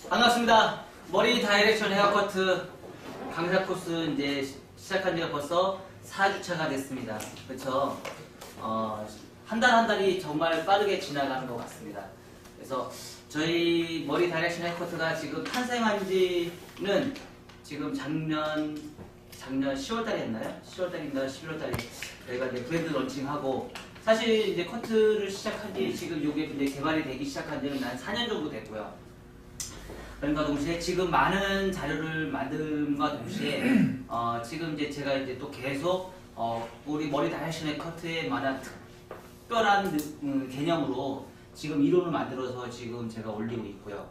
반갑습니다. 머리 다이렉션 헤어커트 강사 코스 이제 시작한 지가 벌써 4주차가 됐습니다. 그렇죠? 한 달 한 달이 정말 빠르게 지나가는 것 같습니다. 그래서 저희 머리 다이렉션 헤어커트가 지금 탄생한 지는 지금 작년 10월달에 했나요? 10월달인가 11월달에 저희가 이제 브랜드 런칭하고 사실 이제 커트를 시작한 지 지금 이게 이제 개발이 되기 시작한 지는 한 4년 정도 됐고요. 그런가 동시에 지금 많은 자료를 만듦과 동시에 지금 이제 제가 이제 또 계속 우리 머리 다이렉션 커트에 만한 특별한 개념으로 지금 이론을 만들어서 지금 제가 올리고 있고요.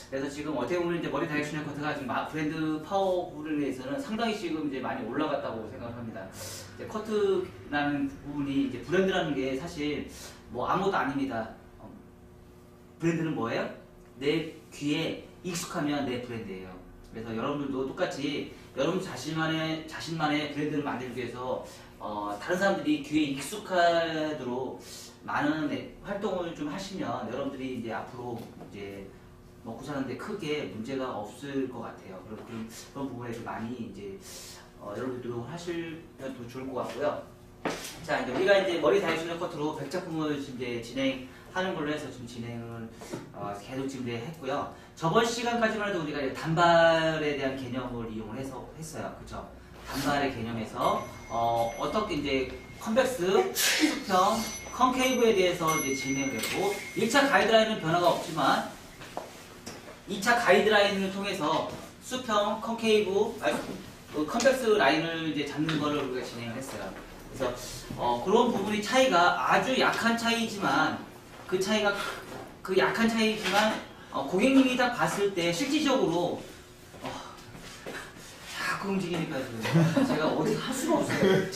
그래서 지금 어떻게 보면 이제 머리 다이렉션 커트가 지금 브랜드 파워를 위해서는 상당히 지금 이제 많이 올라갔다고 생각을 합니다. 이제 커트라는 부분이 이제 브랜드라는 게 사실 뭐 아무것도 아닙니다. 브랜드는 뭐예요? 내 귀에 익숙하면 내 브랜드예요. 그래서 여러분들도 똑같이 여러분 자신만의 브랜드를 만들기 위해서 다른 사람들이 귀에 익숙하도록 많은 활동을 좀 하시면 여러분들이 이제 앞으로 이제 먹고 사는데 크게 문제가 없을 것 같아요. 그런 부분에 좀 많이 이제 여러분들도 하시면 더 좋을 것 같고요. 자, 이제 우리가 이제 머리 다이렉션 커트로 100작품을 이제 진행하는 걸로 해서 지금 진행을 계속 지금 했고요. 저번 시간까지만 해도 우리가 이제 단발에 대한 개념을 이용을 해서 했어요. 그쵸? 단발의 개념에서 어떻게 이제 컨벡스, 수평, 컨케이브에 대해서 이제 진행을 했고 1차 가이드라인은 변화가 없지만 2차 가이드라인을 통해서 수평, 컨케이브, 컨벡스 라인을 이제 잡는 거를 우리가 진행을 했어요. 그래서 그런 부분이 차이가 아주 약한 차이지만 그 약한 차이지만 고객님이 딱 봤을 때 실질적으로 자꾸 움직이니까 제가 어디 할 수가 없어요.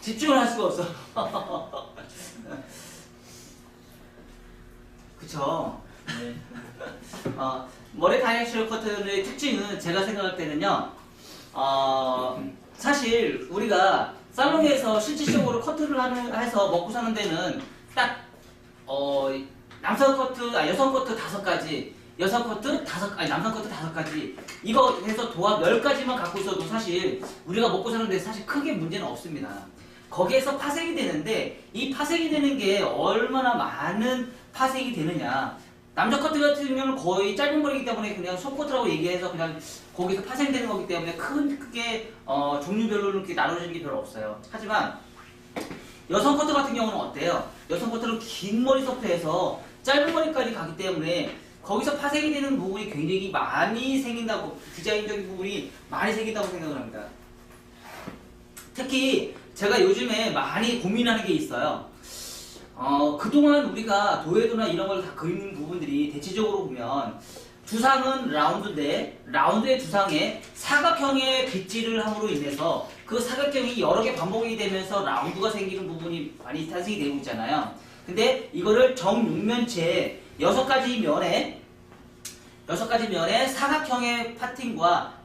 집중을 할 수가 없어. 그쵸? 네. 머리 다이렉션 커트의 특징은 제가 생각할 때는요. 사실 우리가 살롱에서 실질적으로 커트를 해서 먹고 사는 데는 딱 여성 커트 5가지, 남성 커트 5가지 이거 해서 도합 10가지만 갖고 있어도 사실 우리가 먹고 사는 데 사실 크게 문제는 없습니다. 거기에서 파색이 되는데 이 파색이 되는 게 얼마나 많은 파색이 되느냐. 남자 커트 같은 경우는 거의 짧은 머리이기 때문에 그냥 숏커트라고 얘기해서 그냥 거기서 파생되는 거기 때문에 크게 종류별로 이렇게 나눠지는 게 별로 없어요. 하지만 여성 커트 같은 경우는 어때요? 여성 커트는 긴 머리서부터 해서 짧은 머리까지 가기 때문에 거기서 파생이 되는 부분이 굉장히 많이 생긴다고, 디자인적인 부분이 많이 생긴다고 생각을 합니다. 특히 제가 요즘에 많이 고민하는 게 있어요. 그동안 우리가 도해도나 이런 걸 다 그리는 부분들이 대체적으로 보면 두상은 라운드인데 라운드의 두상에 사각형의 빗질을 함으로 인해서 그 사각형이 여러 개 반복이 되면서 라운드가 생기는 부분이 많이 탄생이 되고 있잖아요. 근데 이거를 정육면체에 6가지 면에 사각형의 파팅과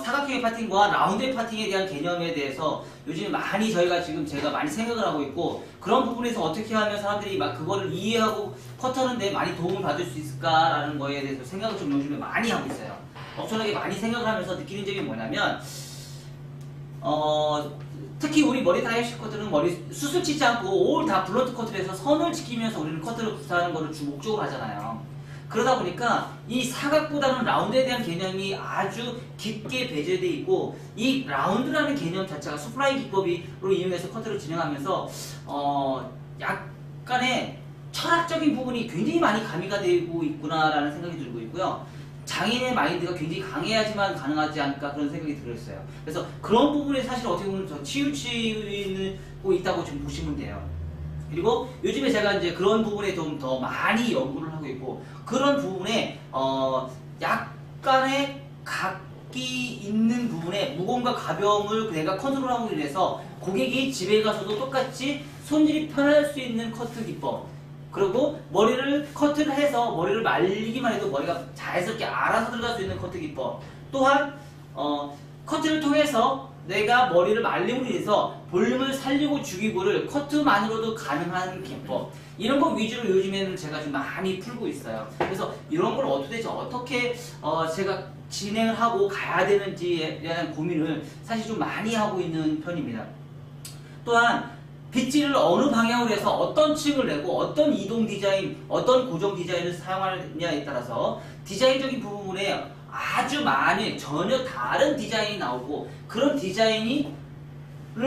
사각형의 파팅과 라운드의 파팅에 대한 개념에 대해서 요즘 많이 제가 많이 생각을 하고 있고, 그런 부분에서 어떻게 하면 사람들이 막 그거를 이해하고 커트하는데 많이 도움을 받을 수 있을까라는 거에 대해서 생각을 좀 요즘에 많이 하고 있어요. 엄청나게 많이 생각을 하면서 느끼는 점이 뭐냐면, 특히 우리 머리 다이렉션 커트는 머리 수술 치지 않고 올 다 블런트 커트를 해서 선을 지키면서 우리는 커트를 구사하는 거를 주 목적으로 하잖아요. 그러다 보니까 이 사각보다는 라운드에 대한 개념이 아주 깊게 배제되어 있고, 이 라운드라는 개념 자체가 수플라인 기법으로 이용해서 커트를 진행하면서 약간의 철학적인 부분이 굉장히 많이 가미가 되고 있구나라는 생각이 들고 있고요. 장인의 마인드가 굉장히 강해야지만 가능하지 않을까 그런 생각이 들었어요. 그래서 그런 부분에 사실 어떻게 보면 더 치우치고 있다고 좀 보시면 돼요. 그리고 요즘에 제가 이제 그런 부분에 좀 더 많이 연구를 하고 있고, 그런 부분에 약간의 각기 있는 부분에 무거움과 가벼움을 내가 컨트롤하고 인해서 고객이 집에 가서도 똑같이 손질이 편할 수 있는 커트 기법, 그리고 머리를 커트를 해서 머리를 말리기만 해도 머리가 자연스럽게 알아서 들어갈 수 있는 커트 기법, 또한 커트를 통해서 내가 머리를 말림으로 인해서 볼륨을 살리고 죽이고를 커트만으로도 가능한 기법, 이런 거 위주로 요즘에는 제가 좀 많이 풀고 있어요. 그래서 이런 걸 어떻게 제가 진행을 하고 가야 되는지에 대한 고민을 사실 좀 많이 하고 있는 편입니다. 또한 빗질을 어느 방향으로 해서 어떤 층을 내고 어떤 이동 디자인, 어떤 고정 디자인을 사용하느냐에 따라서 디자인적인 부분에 아주 많이 전혀 다른 디자인이 나오고, 그런 디자인을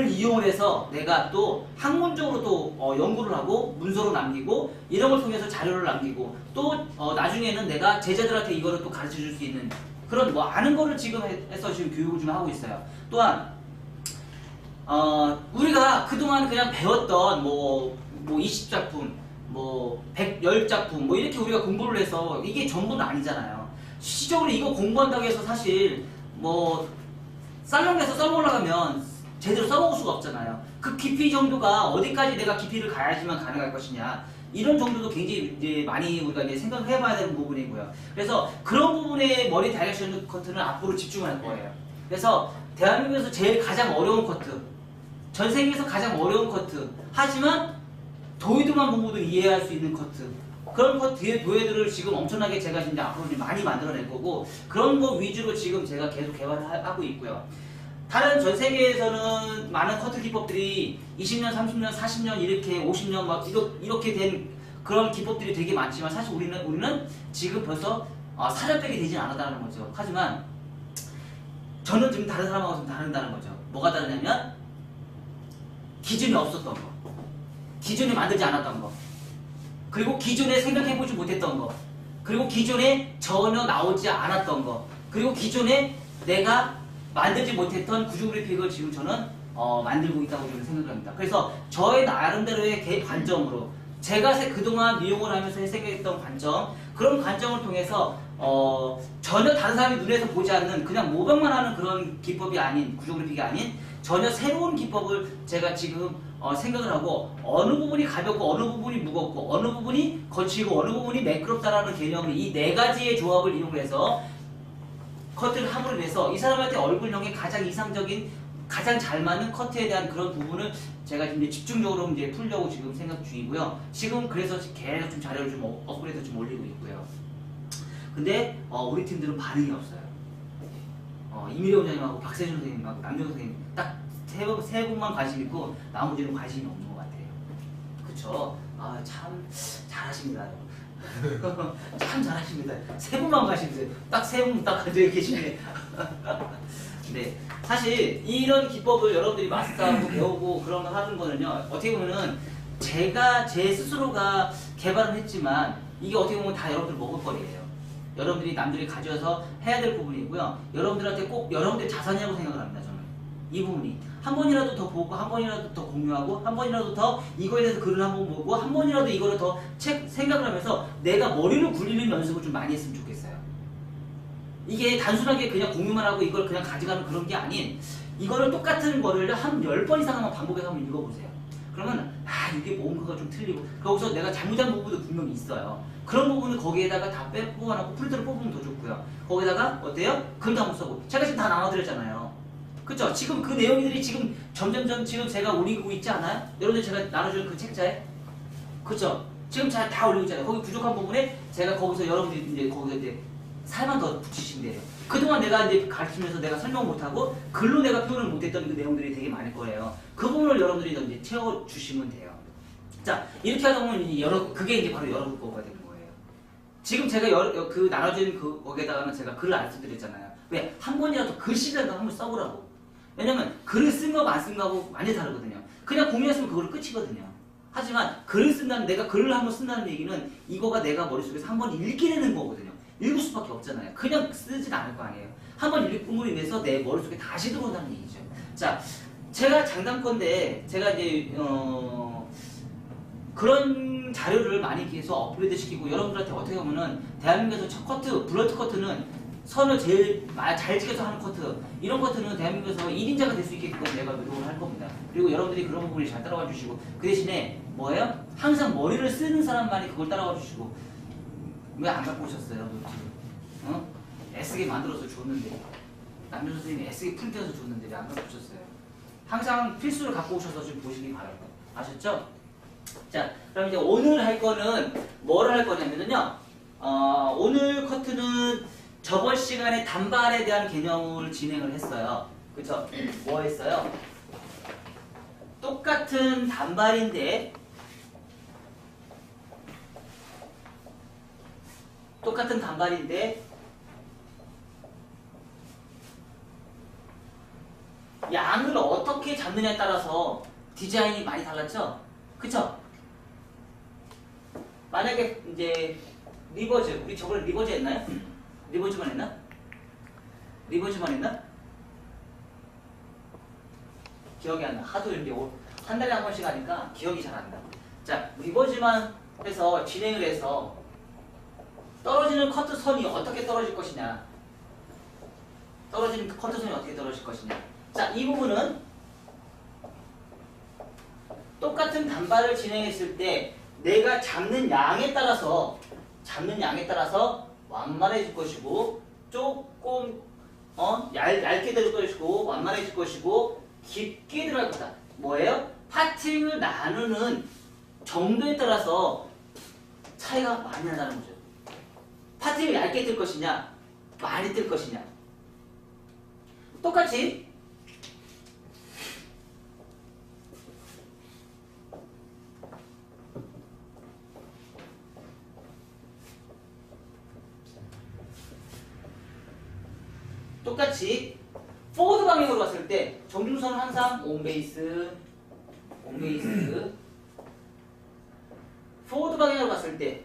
이용을 해서 내가 또 학문적으로 또 연구를 하고 문서로 남기고, 이런 걸 통해서 자료를 남기고, 또 나중에는 내가 제자들한테 이거를 또 가르쳐 줄 수 있는 그런 아는 거를 지금 해서 지금 교육을 좀 하고 있어요. 또한 우리가 그동안 그냥 배웠던 뭐 20작품, 뭐 110작품, 뭐 이렇게 우리가 공부를 해서 이게 전부는 아니잖아요. 실질적으로 이거 공부한다고 해서 사실 뭐 썰렁해서 썰어 올라가면 제대로 써먹을 수가 없잖아요. 그 깊이 정도가 어디까지 내가 깊이를 가야지만 가능할 것이냐, 이런 정도도 굉장히 이제 많이 우리가 이제 생각을 해봐야 되는 부분이고요. 그래서 그런 부분에 머리 다이렉션 커트는 앞으로 집중할 거예요. 그래서 대한민국에서 제일 가장 어려운 커트, 전 세계에서 가장 어려운 커트, 하지만 도의도만 보고도 이해할 수 있는 커트, 그런 도예들을 지금 엄청나게 제가 이제 앞으로 많이 만들어낼 거고, 그런 거 위주로 지금 제가 계속 개발을 하고 있고요. 다른 전 세계에서는 많은 커트 기법들이 20년, 30년, 40년, 이렇게 50년 막 이렇게 된 그런 기법들이 되게 많지만, 사실 우리는 지금 벌써 사전백이 되진 않았다는 거죠. 하지만 저는 지금 다른 사람하고 좀 다른다는 거죠. 뭐가 다르냐면 기준이 없었던 거, 기존에 만들지 않았던 거, 그리고 기존에 생각해보지 못했던 거, 그리고 기존에 전혀 나오지 않았던 거, 그리고 기존에 내가 만들지 못했던 구조그래픽을 지금 저는 만들고 있다고 저는 생각을 합니다. 그래서 저의 나름대로의 관점으로 제가 그동안 미용을 하면서 생각했던 관점, 그런 관점을 통해서 전혀 다른 사람이 눈에서 보지 않는, 그냥 모방만 하는 그런 기법이 아닌, 구조그래픽이 아닌 전혀 새로운 기법을 제가 지금 생각을 하고, 어느 부분이 가볍고 어느 부분이 무겁고 어느 부분이 거치고 어느 부분이 매끄럽다라는 개념을, 이 네 가지의 조합을 이용해서 커트를 함으로 인해서 이 사람한테 얼굴형에 가장 이상적인, 가장 잘 맞는 커트에 대한 그런 부분을 제가 이제 집중적으로 이제 풀려고 지금 생각 중이고요. 지금 그래서 계속 좀 자료를 좀 업그레이드 좀 올리고 있고요. 근데 우리 팀들은 반응이 없어요. 이미래 원장님하고 박세준 선생님하고 남정 선생님 딱 세 분만 관심 있고 나머지는 관심이 없는 것 같아요. 그쵸? 참 잘하십니다. 참 잘하십니다. 세 분만 가시면서 딱 세 분 딱 앉아 계시네. 네, 사실 이런 기법을 여러분들이 마스터하고 배우고 그런 걸 하는 거는요, 어떻게 보면은 제가 제 스스로가 개발은 했지만 이게 어떻게 보면 다 여러분들 먹을 거리예요. 여러분들이 남들이 가져와서 해야 될 부분이고요. 여러분들한테 꼭 여러분들 자산이라고 생각을 합니다. 저는 이 부분이 한 번이라도 더 보고, 한 번이라도 더 공유하고, 한 번이라도 더 이거에 대해서 글을 한번 보고, 한 번이라도 이거를 더 생각을 하면서 내가 머리를 굴리는 연습을 좀 많이 했으면 좋겠어요. 이게 단순하게 그냥 공유만 하고 이걸 그냥 가져가는 그런 게 아닌, 이거를 똑같은 거를 한 10번 이상 한번 반복해서 한번 읽어보세요. 그러면 이게 뭔가가 좀 틀리고, 거기서 내가 잘못한 부분도 분명히 있어요. 그런 부분을 거기에다가 다 뽑아놓고 프린터를 뽑으면 더 좋고요. 거기다가 어때요? 글도 한번 써보고. 제가 지금 다 나눠드렸잖아요. 그쵸? 지금 그 내용들이 지금 점점점 지금 제가 올리고 있지 않아요? 여러분들 제가 나눠주는 그 책자에? 그쵸? 지금 잘 다 올리고 있잖아요. 거기 부족한 부분에 제가 거기서 여러분들이 이제 거기서 이제 살만 더 붙이시면 돼요. 그동안 내가 이제 가르치면서 내가 설명 못하고 글로 내가 표현을 못했던 그 내용들이 되게 많을 거예요. 그 부분을 여러분들이 이제 채워주시면 돼요. 자, 이렇게 하다 보면 그게 이제 바로 여러분 거가 되는 거예요. 지금 제가 그 나눠진 거기에다가는 제가 글을 안 써드렸잖아요. 왜? 한 번이라도 글씨라도 한번 써보라고. 왜냐면 글을 쓴 거하고 안 쓴 거하고 많이 다르거든요. 그냥 공유했으면 그걸로 끝이거든요. 하지만 글을 쓴다는, 내가 글을 한번 쓴다는 얘기는 이거가 내가 머릿속에서 한번 읽게 되는 거거든요. 읽을 수밖에 없잖아요. 그냥 쓰진 않을 거 아니에요. 한번 읽음으로 인해서 내 머릿속에 다시 들어온다는 얘기죠. 자, 제가 장담컨대 제가 이제 그런 자료를 많이 계속 업그레이드 시키고 여러분들한테 어떻게 보면은 대한민국에서 첫 커트, 블러드 커트는 선을 제일 잘 지켜서 하는 커트, 이런 커트는 대한민국에서 1인자가 될 수 있게끔 내가 노력을 할 겁니다. 그리고 여러분들이 그런 부분을 잘 따라와 주시고, 그 대신에 뭐예요? 항상 머리를 쓰는 사람만이 그걸 따라와 주시고. 왜 안 갖고 오셨어요? 지금? 애쓰게 만들어서 줬는데 남준 선생님이 애쓰게 프린트해서 줬는데 왜 안 갖고 오셨어요? 항상 필수를 갖고 오셔서 좀 보시기 바랍니다. 아셨죠? 자, 그럼 이제 오늘 할 거는 뭐를 할 거냐면요. 오늘 커트는 저번 시간에 단발에 대한 개념을 진행을 했어요. 그쵸? 뭐 했어요? 똑같은 단발인데 양을 어떻게 잡느냐에 따라서 디자인이 많이 달랐죠? 그쵸? 만약에 이제 리버즈, 우리 저번에 리버즈 했나요? 리버즈만 했나? 리버즈만 했나? 기억이 안 나. 하도 이제 한 달에 한 번씩 하니까 기억이 잘 안 나. 자, 리버즈만 해서 진행을 해서 떨어지는 커트 선이 어떻게 떨어질 것이냐. 떨어지는 커트 선이 어떻게 떨어질 것이냐. 자, 이 부분은 똑같은 단발을 진행했을 때 내가 잡는 양에 따라서 완만해질 것이고 조금 얇게 될 것이고 완만해질 것이고 깊게 들어갈 거다. 뭐예요? 파팅을 나누는 정도에 따라서 차이가 많이 나다는 거죠. 파팅을 얇게 뜰 것이냐 많이 뜰 것이냐. 똑같이 포워드 방향으로 갔을 때 정중선은 항상 온베이스 포워드 방향으로 갔을 때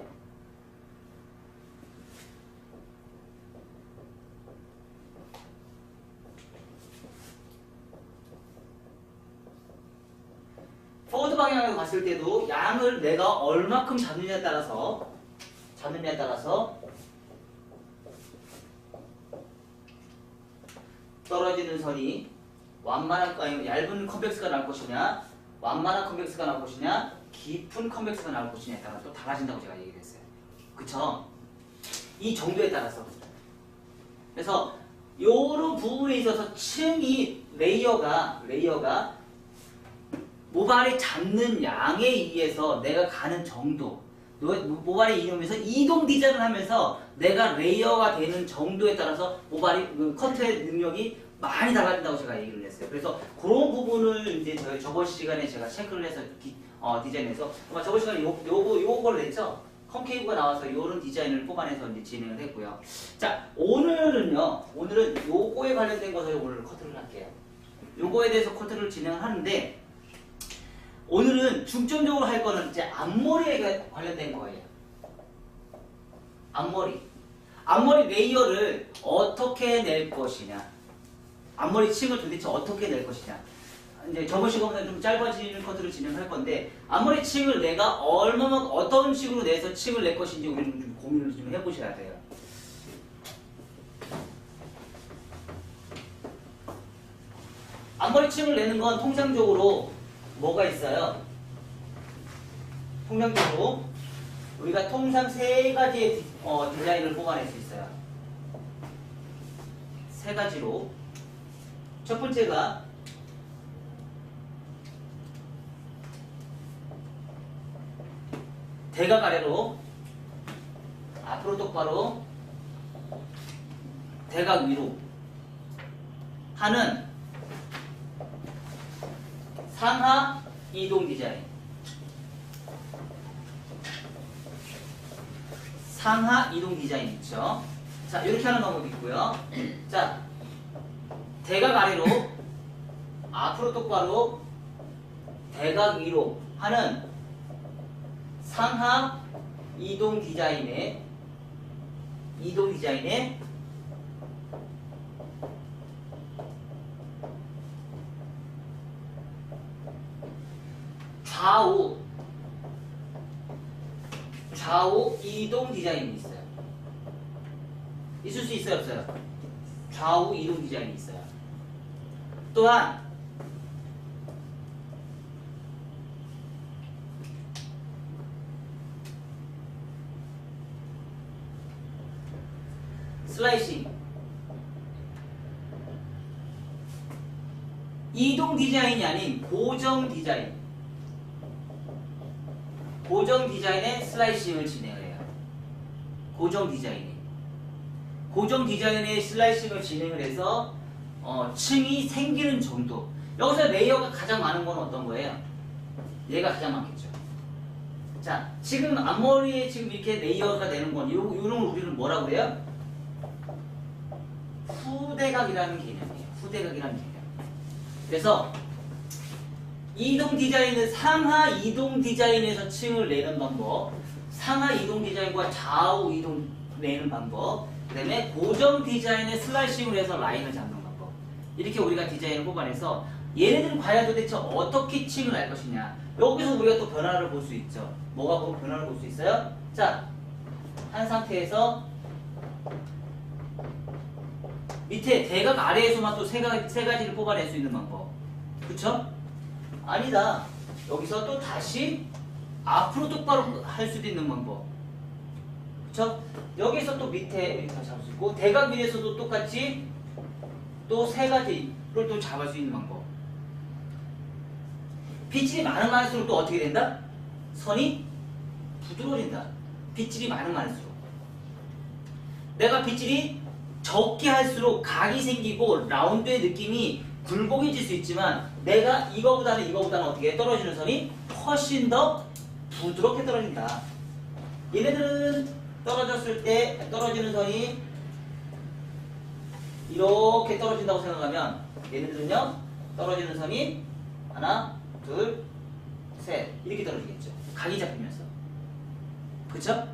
때도 양을 내가 얼마큼 잡느냐에 따라서 떨어지는 선이 얇은 컨벡스가 나올 것이냐, 완만한 컨벡스가 나올 것이냐, 깊은 컨벡스가 나올 것이냐에 따라 또 달라진다고 제가 얘기를 했어요. 그쵸? 이 정도에 따라서. 그래서 요런 부분에 있어서 층이 레이어가 모발이 잡는 양에 의해서 내가 가는 정도, 모발이 이용해서 이동 디자인을 하면서 내가 레이어가 되는 정도에 따라서 모발이 커트의 능력이 많이 달라진다고 제가 얘기를 했어요. 그래서 그런 부분을 이제 저번 시간에 제가 체크를 해서 디자인해서 저번 시간에 요걸 냈죠. 컴케이브가 나와서 요런 디자인을 뽑아내서 이제 진행을 했고요. 자, 오늘은 요거에 관련된 것을 오늘 커트를 할게요. 요거에 대해서 커트를 진행을 하는데 오늘은 중점적으로 할 거는 이제 앞머리에 관련된 거예요. 앞머리 레이어를 어떻게 낼 것이냐. 앞머리 층을 도대체 어떻게 낼 것이냐. 이제 저번 시간보다 좀 짧아지는 커트를 진행할 건데 앞머리 층을 내가 어떤 식으로 내서 층을 낼 것인지 우리는 좀 고민을 좀 해보셔야 돼요. 앞머리 층을 내는 건 통상적으로 뭐가 있어요? 통상적으로 우리가 통상 세 가지의 디자인을 뽑아낼 수 있어요. 세 가지로. 첫 번째가 대각 아래로, 앞으로 똑바로, 대각 위로 하는 상하 이동 디자인. 상하 이동 디자인 있죠. 자, 이렇게 하는 방법이 있고요. 자, 대각 아래로, 앞으로 똑바로, 대각 위로 하는 상하 이동 디자인의 좌우 이동 디자인이 있어요. 있을 수 있어요, 없어요? 좌우 이동 디자인이 있어요. 또한 슬라이싱 이동 디자인이 아닌 고정 디자인. 고정 디자인의 슬라이싱을 진행을 해요. 고정 디자인이. 고정 디자인의 슬라이싱을 진행을 해서 층이 생기는 정도. 여기서 레이어가 가장 많은 건 어떤 거예요? 얘가 가장 많겠죠. 자, 지금 앞머리에 지금 이렇게 레이어가 되는 건 이런 걸 우리는 뭐라고 해요? 후대각이라는 개념이에요. 후대각이라는 개념. 그래서 이동 디자인은 상하 이동 디자인에서 층을 내는 방법, 상하 이동 디자인과 좌우 이동 내는 방법, 그 다음에 고정 디자인의 슬라이싱을 해서 라인을 잡는 방법. 이렇게 우리가 디자인을 뽑아내서 얘네들은 과연 도대체 어떻게 층을 할 것이냐. 여기서 우리가 또 변화를 볼 수 있죠. 뭐가 변화를 볼 수 있어요? 자, 한 상태에서 밑에 대각 아래에서만 또 세 가지를 뽑아낼 수 있는 방법. 그쵸? 아니다. 여기서 또 다시 앞으로 똑바로 할 수도 있는 방법. 그쵸? 여기서 또 밑에 이렇게 잡을 수 있고, 대각 위에서도 똑같이 또 세 가지를 또 잡을 수 있는 방법. 빗질이 많으면 많을수록 또 어떻게 된다? 선이 부드러워진다. 빗질이 많으면 많을수록. 내가 빗질이 적게 할수록 각이 생기고 라운드의 느낌이 굴곡해질 수 있지만 내가 이거보다는 어떻게 떨어지는 선이 훨씬 더 부드럽게 떨어진다. 얘네들은 떨어졌을 때 떨어지는 선이 이렇게 떨어진다고 생각하면 얘네들은요 떨어지는 선이 하나, 둘, 셋 이렇게 떨어지겠죠. 각이 잡히면서. 그쵸?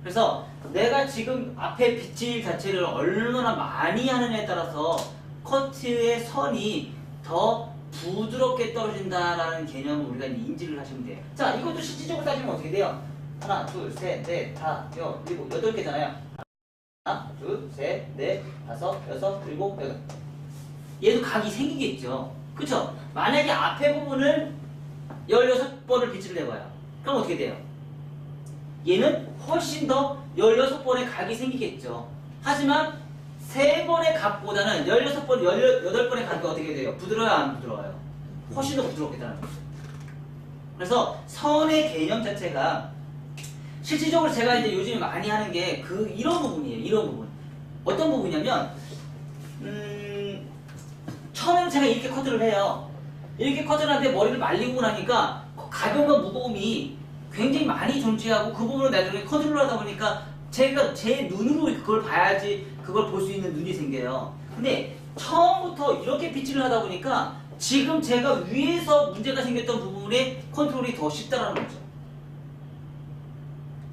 그래서 내가 지금 앞에 빗질 자체를 얼마나 많이 하느냐에 따라서 커트의 선이 더 부드럽게 떨어진다라는 개념을 우리가 인지를 하시면 돼요. 자, 이것도 실질적으로 따지면 어떻게 돼요? 하나, 둘, 셋, 넷, 다, 여, 일곱, 8개잖아요. 하나, 둘, 셋, 넷, 다섯, 여섯, 일곱, 여덟. 얘도 각이 생기겠죠. 그쵸? 만약에 앞에 부분을 16번을 빗질을 해봐요. 그럼 어떻게 돼요? 얘는 훨씬 더 16번의 각이 생기겠죠. 하지만 3번의 각보다는 16번, 18번의 각이 어떻게 돼요? 부드러워요? 안 부드러워요? 훨씬 더 부드럽게 되는 거죠. 그래서 선의 개념 자체가 실질적으로 제가 이제 요즘에 많이 하는 게 이런 부분이에요. 이런 부분. 어떤 부분이냐면, 처음에는 제가 이렇게 커트를 해요. 이렇게 커트를 하는데 머리를 말리고 나니까 가벼움과 무거움이 굉장히 많이 존재하고 그 부분을 나중에 컨트롤 하다 보니까 제가 제 눈으로 그걸 봐야지 그걸 볼 수 있는 눈이 생겨요. 근데 처음부터 이렇게 빗질을 하다 보니까 지금 제가 위에서 문제가 생겼던 부분에 컨트롤이 더 쉽다라는 거죠.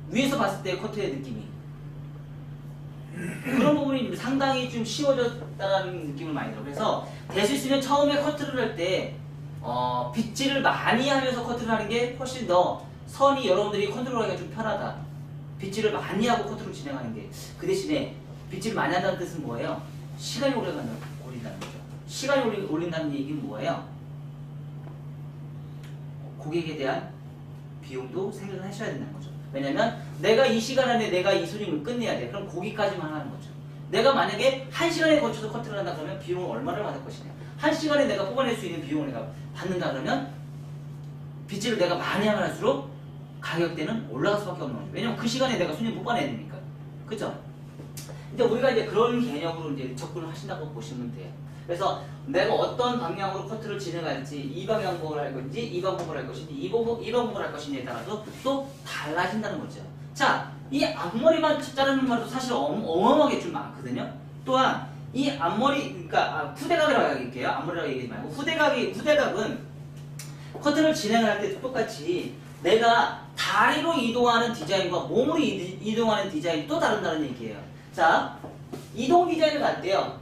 위에서 봤을 때 커트의 느낌이 그런 부분이 상당히 좀 쉬워졌다는 느낌을 많이 들어요. 그래서 될 수 있으면 처음에 커트를 할 때 빗질을 많이 하면서 커트를 하는 게 훨씬 더 선이 여러분들이 컨트롤하기가 좀 편하다. 빗질을 많이 하고 커트를 진행하는 게. 그 대신에 빗질을 많이 한다는 뜻은 뭐예요? 시간이 오린다는 거죠. 시간이 오린다는 얘기는 뭐예요? 고객에 대한 비용도 생각을 하셔야 된다는 거죠. 왜냐면 내가 이 시간 안에 내가 이 손님을 끝내야 돼. 그럼 거기까지만 하는 거죠. 내가 만약에 1시간에 걸쳐서 커트를 한다 그러면 비용을 얼마를 받을 것이냐. 1시간에 내가 뽑아낼 수 있는 비용을 내가 받는다 그러면 빗질을 내가 많이 하면 할수록 가격대는 올라갈 수밖에 없는 거죠. 왜냐면 그 시간에 내가 손님 못 뽑아내야 되니까. 그죠? 근데 우리가 이제 그런 개념으로 이제 접근을 하신다고 보시면 돼요. 그래서 내가 어떤 방향으로 커트를 진행할지, 이 방향으로 할 건지, 이 방법으로 할 것인지, 이 방법으로 할 것인지에 따라서 또 달라진다는 거죠. 자, 이 앞머리만 자르는 말도 사실 어마어마하게 좀 많거든요. 또한 이 앞머리, 그러니까 후대각이라고 얘기할게요. 앞머리라고 얘기하지 말고 후대각은 커트를 진행할 때도 똑같이 내가 다리로 이동하는 디자인과 몸으로 이동하는 디자인이 또 다른다는 얘기예요. 자, 이동 디자인을 갈 때요.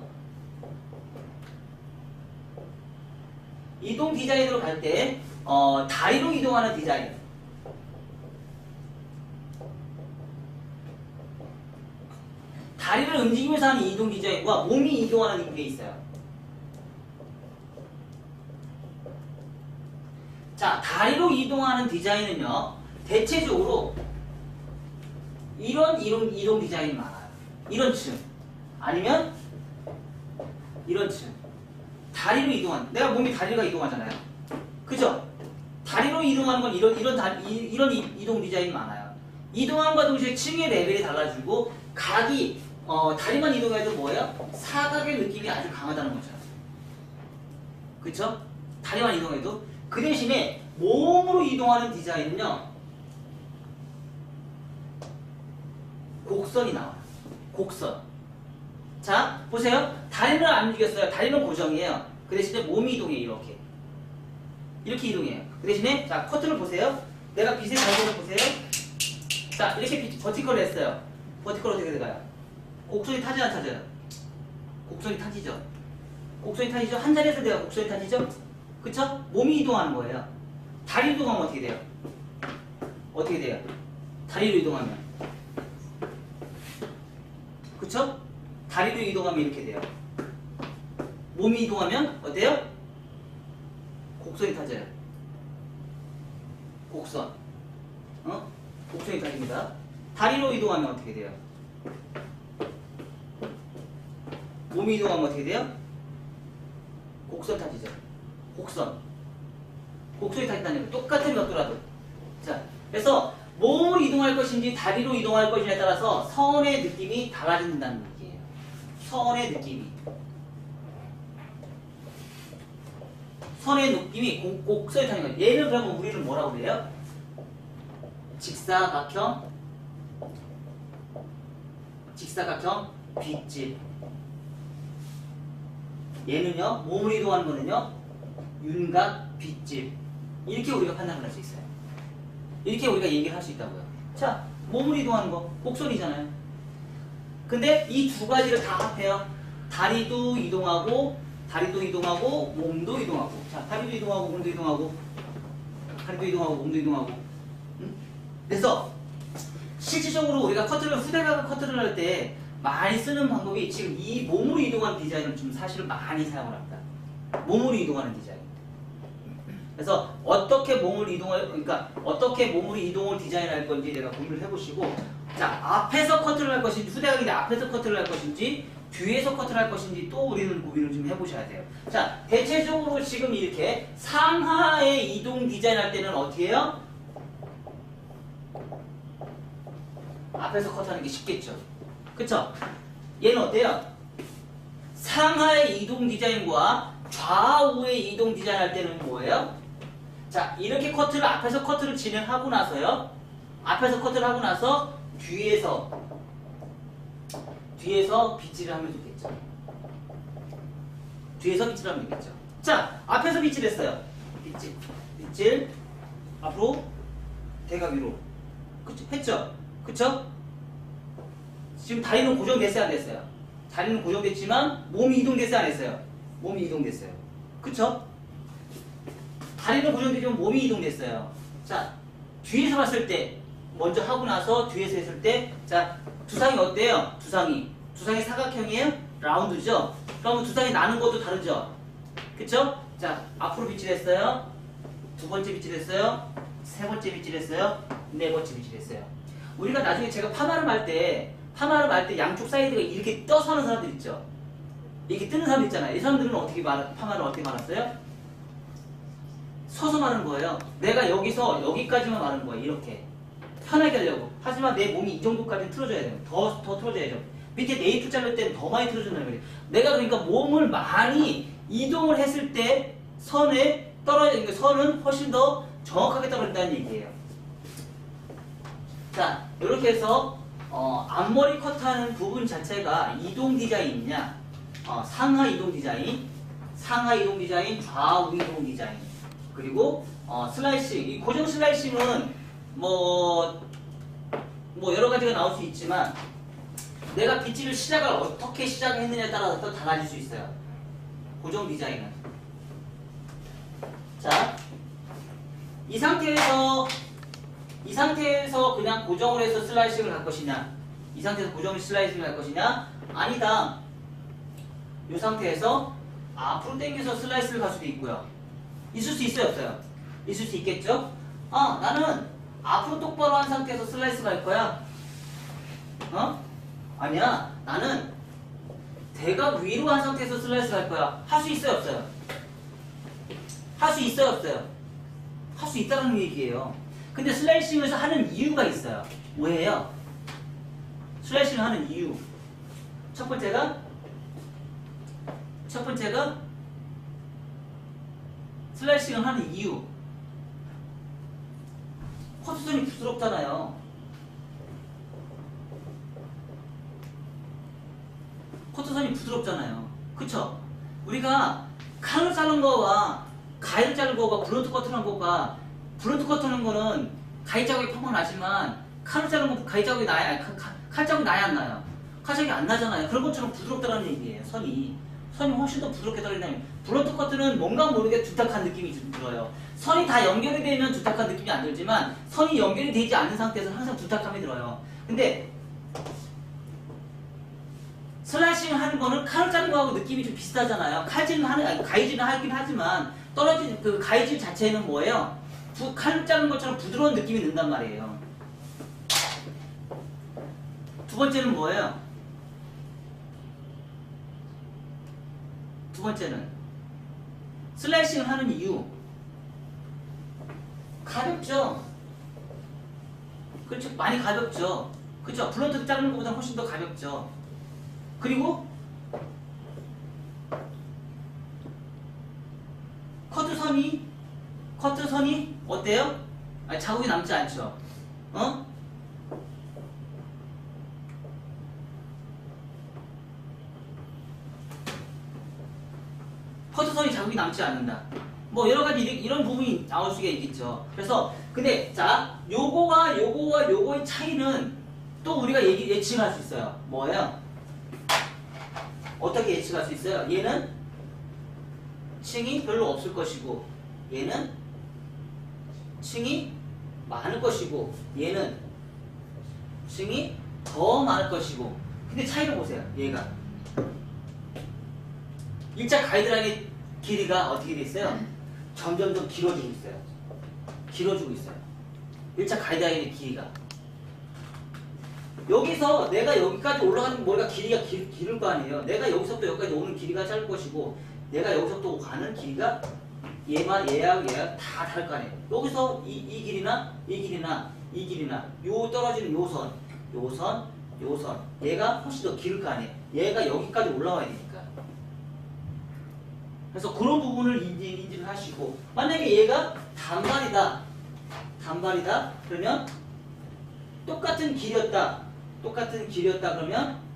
이동 디자인으로 갈 때 다리로 이동하는 디자인. 다리를 움직이면서 하는 이동 디자인과 몸이 이동하는 게 있어요. 자, 다리로 이동하는 디자인은요, 대체적으로 이런 이동 디자인이 많아요. 이런 층. 아니면 이런 층. 다리로 이동한, 내가 몸이 다리가 이동하잖아요. 그죠? 다리로 이동하는 건 이런 이동 디자인 많아요. 이동함과 동시에 층의 레벨이 달라지고 각이 다리만 이동해도 뭐예요? 사각의 느낌이 아주 강하다는 거죠. 그쵸? 다리만 이동해도. 그 대신에 몸으로 이동하는 디자인은요, 곡선이 나와요. 곡선. 자, 보세요. 다리는 안 움직였어요. 다리는 고정이에요. 그 대신에 몸이 이동해요. 이렇게. 이렇게 이동해요. 그 대신에, 자, 커트를 보세요. 내가 빛의 자극을 보세요. 자, 이렇게 버티컬을 했어요. 버티컬 어떻게 돼가요? 곡선이 타지 안 타져요? 곡선이 타지죠. 곡선이 타지죠. 한 자리에서 내가 곡선이 타지죠. 그쵸? 몸이 이동하는 거예요. 다리로 이동하면 어떻게 돼요? 어떻게 돼요? 다리로 이동하면. 그쵸? 다리로 이동하면 이렇게 돼요. 몸이 이동하면 어때요? 곡선이 타져요. 곡선. 곡선이 타집니다. 다리로 이동하면 어떻게 돼요? 몸이 이동하면 어떻게 돼요? 곡선 타지죠. 곡선. 곡선이 타진다는 거. 똑같은 각도라도. 자, 그래서 몸으로 이동할 것인지 다리로 이동할 것인지에 따라서 선의 느낌이 달라진다는 얘기예요. 선의 느낌이. 선의 느낌이 곡선이 타는 거예요. 얘를 그러면 우리는 뭐라고 그래요? 직사각형 빗질. 얘는요, 몸으로 이동하는 거는요, 윤곽 빗질. 이렇게 우리가 판단을 할 수 있어요. 이렇게 우리가 얘기를 할 수 있다고요. 자, 몸으로 이동하는 거 곡선이잖아요. 근데 이 두 가지를 다 합해요. 다리도 이동하고 몸도 이동하고. 자, 다리도 이동하고 몸도 이동하고. 다리도 이동하고 몸도 이동하고. 그래서 실질적으로 우리가 후대각 커트를 할 때 많이 쓰는 방법이 지금 이 몸으로 이동하는 디자인을 좀 사실은 많이 사용을 합니다. 몸으로 이동하는 디자인. 그래서 어떻게 몸을 이동을 디자인할 건지 내가 고민을 해보시고, 자, 앞에서 커트를 할 것인지, 후대각인데 앞에서 커트를 할 것인지, 뒤에서 커트를 할 것인지 또 우리는 고민을 좀 해보셔야 돼요. 자, 대체적으로 지금 이렇게 상하의 이동 디자인 할 때는 어떻게 해요? 앞에서 커트하는 게 쉽겠죠. 그쵸? 얘는 어때요? 상하의 이동 디자인과 좌우의 이동 디자인 할 때는 뭐예요? 자, 이렇게 앞에서 커트를 진행하고 나서요. 앞에서 커트를 하고 나서 뒤에서 빗질을 하면 좋겠죠. 뒤에서 빗질을 하면 되겠죠. 자, 앞에서 빗질했어요. 빗질. 앞으로 대각 위로. 그쵸? 했죠? 그쵸? 지금 다리는 고정됐어요, 안 됐어요? 다리는 고정됐지만 몸이 이동됐어요, 안 했어요? 몸이 이동됐어요. 그쵸? 다리는 고정되지만 몸이 이동됐어요. 자, 뒤에서 봤을 때, 먼저 하고 나서 뒤에서 했을 때, 자, 두상이 어때요? 두상이 사각형이에요? 라운드죠? 그러면 두상이 나는 것도 다르죠? 그쵸? 자, 앞으로 빗질했어요. 두 번째 빗질했어요. 세 번째 빗질했어요. 네 번째 빗질했어요. 우리가 나중에 제가 파마를 할 때 양쪽 사이드가 이렇게 떠서 하는 사람들 있죠? 이렇게 뜨는 사람들 있잖아요. 이 사람들은 파마를 어떻게 말았어요? 서서 마는 거예요. 내가 여기서 여기까지만 마는 거예요. 이렇게. 편하게 하려고. 하지만 내 몸이 이 정도까지는 틀어줘야 돼요. 더 틀어줘야죠. 밑에 네이프 자를 때는 더 많이 틀어준다는 거예요. 내가 그러니까 몸을 많이 이동을 했을 때 그러니까 선은 훨씬 더 정확하게 떨어진다는 얘기예요. 자, 이렇게 해서 앞머리 컷하는 부분 자체가 이동 디자인이냐, 상하 이동 디자인, 좌우 이동 디자인, 그리고 슬라이싱. 이 고정 슬라이싱은 뭐 여러 가지가 나올 수 있지만 내가 빗질을 시작을 어떻게 시작했느냐에 따라서 또 달라질 수 있어요. 고정 디자인은. 자, 이 상태에서 그냥 고정을 해서 슬라이싱을 할 것이냐, 이 상태에서 고정을 슬라이싱을 할 것이냐, 아니다. 이 상태에서 앞으로 당겨서 슬라이스를 갈 수도 있고요. 있을 수 있어요, 없어요? 있을 수 있겠죠? 나는 앞으로 똑바로 한 상태에서 슬라이스 갈 거야. 아니야. 나는 대가 위로 한 상태에서 슬라이스 갈 거야. 할 수 있어요, 없어요? 할 수 있어요, 없어요? 할 수 있다는 얘기예요. 근데 슬라이싱을 하는 이유가 있어요. 뭐예요? 슬라이싱을 하는 이유. 첫 번째가 슬라이싱을 하는 이유. 커트선이 부드럽잖아요. 커트선이 부드럽잖아요. 그쵸? 우리가 칸을 자른 거와 가위를 자른 거가 블런트 커트하는 거가, 블런트 커트하는 거는 가위 자국이 펑펑 나지만 칸을 자른 거 가위 자국이 나야, 칼 자국이 나야 안 나요? 칼 자국이 안 나잖아요. 그런 것처럼 부드럽다는 얘기예요. 선이 훨씬 더 부드럽게 떨어진다면, 블런트 커트는 뭔가 모르게 두탁한 느낌이 좀 들어요. 선이 다 연결이 되면 두탁한 느낌이 안 들지만 선이 연결이 되지 않는 상태에서는 항상 두탁함이 들어요. 근데 슬라이싱을 하는 거는 칼을 자른 거하고 느낌이 좀 비슷하잖아요. 칼질은 하는, 가위질은 하긴 하지만 떨어진 그 가위질 자체는 뭐예요? 칼을 자른 것처럼 부드러운 느낌이 든단 말이에요. 두 번째는 뭐예요? 두 번째는 슬라이싱을 하는 이유. 가볍죠? 그렇죠? 많이 가볍죠? 그렇죠? 블런트 자르는 것보다 훨씬 더 가볍죠? 그리고 커트선이 어때요? 아니, 자국이 남지 않죠? 어? 커트선이 자국이 남지 않는다. 뭐 여러 가지 이런 부분이 나올 수가 있겠죠. 그래서 근데 자, 요거와 요거의 차이는 또 우리가 예측할 수 있어요. 뭐예요? 어떻게 예측할 수 있어요? 얘는 층이 별로 없을 것이고, 얘는 층이 많을 것이고, 얘는 층이 더 많을 것이고. 근데 차이를 보세요. 얘가 일자 가이드라인의 길이가 어떻게 돼 있어요? 점점점 길어지고 있어요. 길어지고 있어요. 일자 가이드라인의 길이가. 여기서 내가 여기까지 올라가는 머리가 길이가 길을 거 아니에요. 내가 여기서부터 여기까지 오는 길이가 짧을 것이고, 내가 여기서부터 가는 길이가 얘하고 다 다를 거 아니에요. 여기서 이 길이나 요 떨어지는 요선 얘가 훨씬 더 길을 거 아니에요. 얘가 여기까지 올라와야 되니까. 그래서 그런 부분을 인지를 하시고, 만약에 얘가 단발이다 그러면 똑같은 길이었다 그러면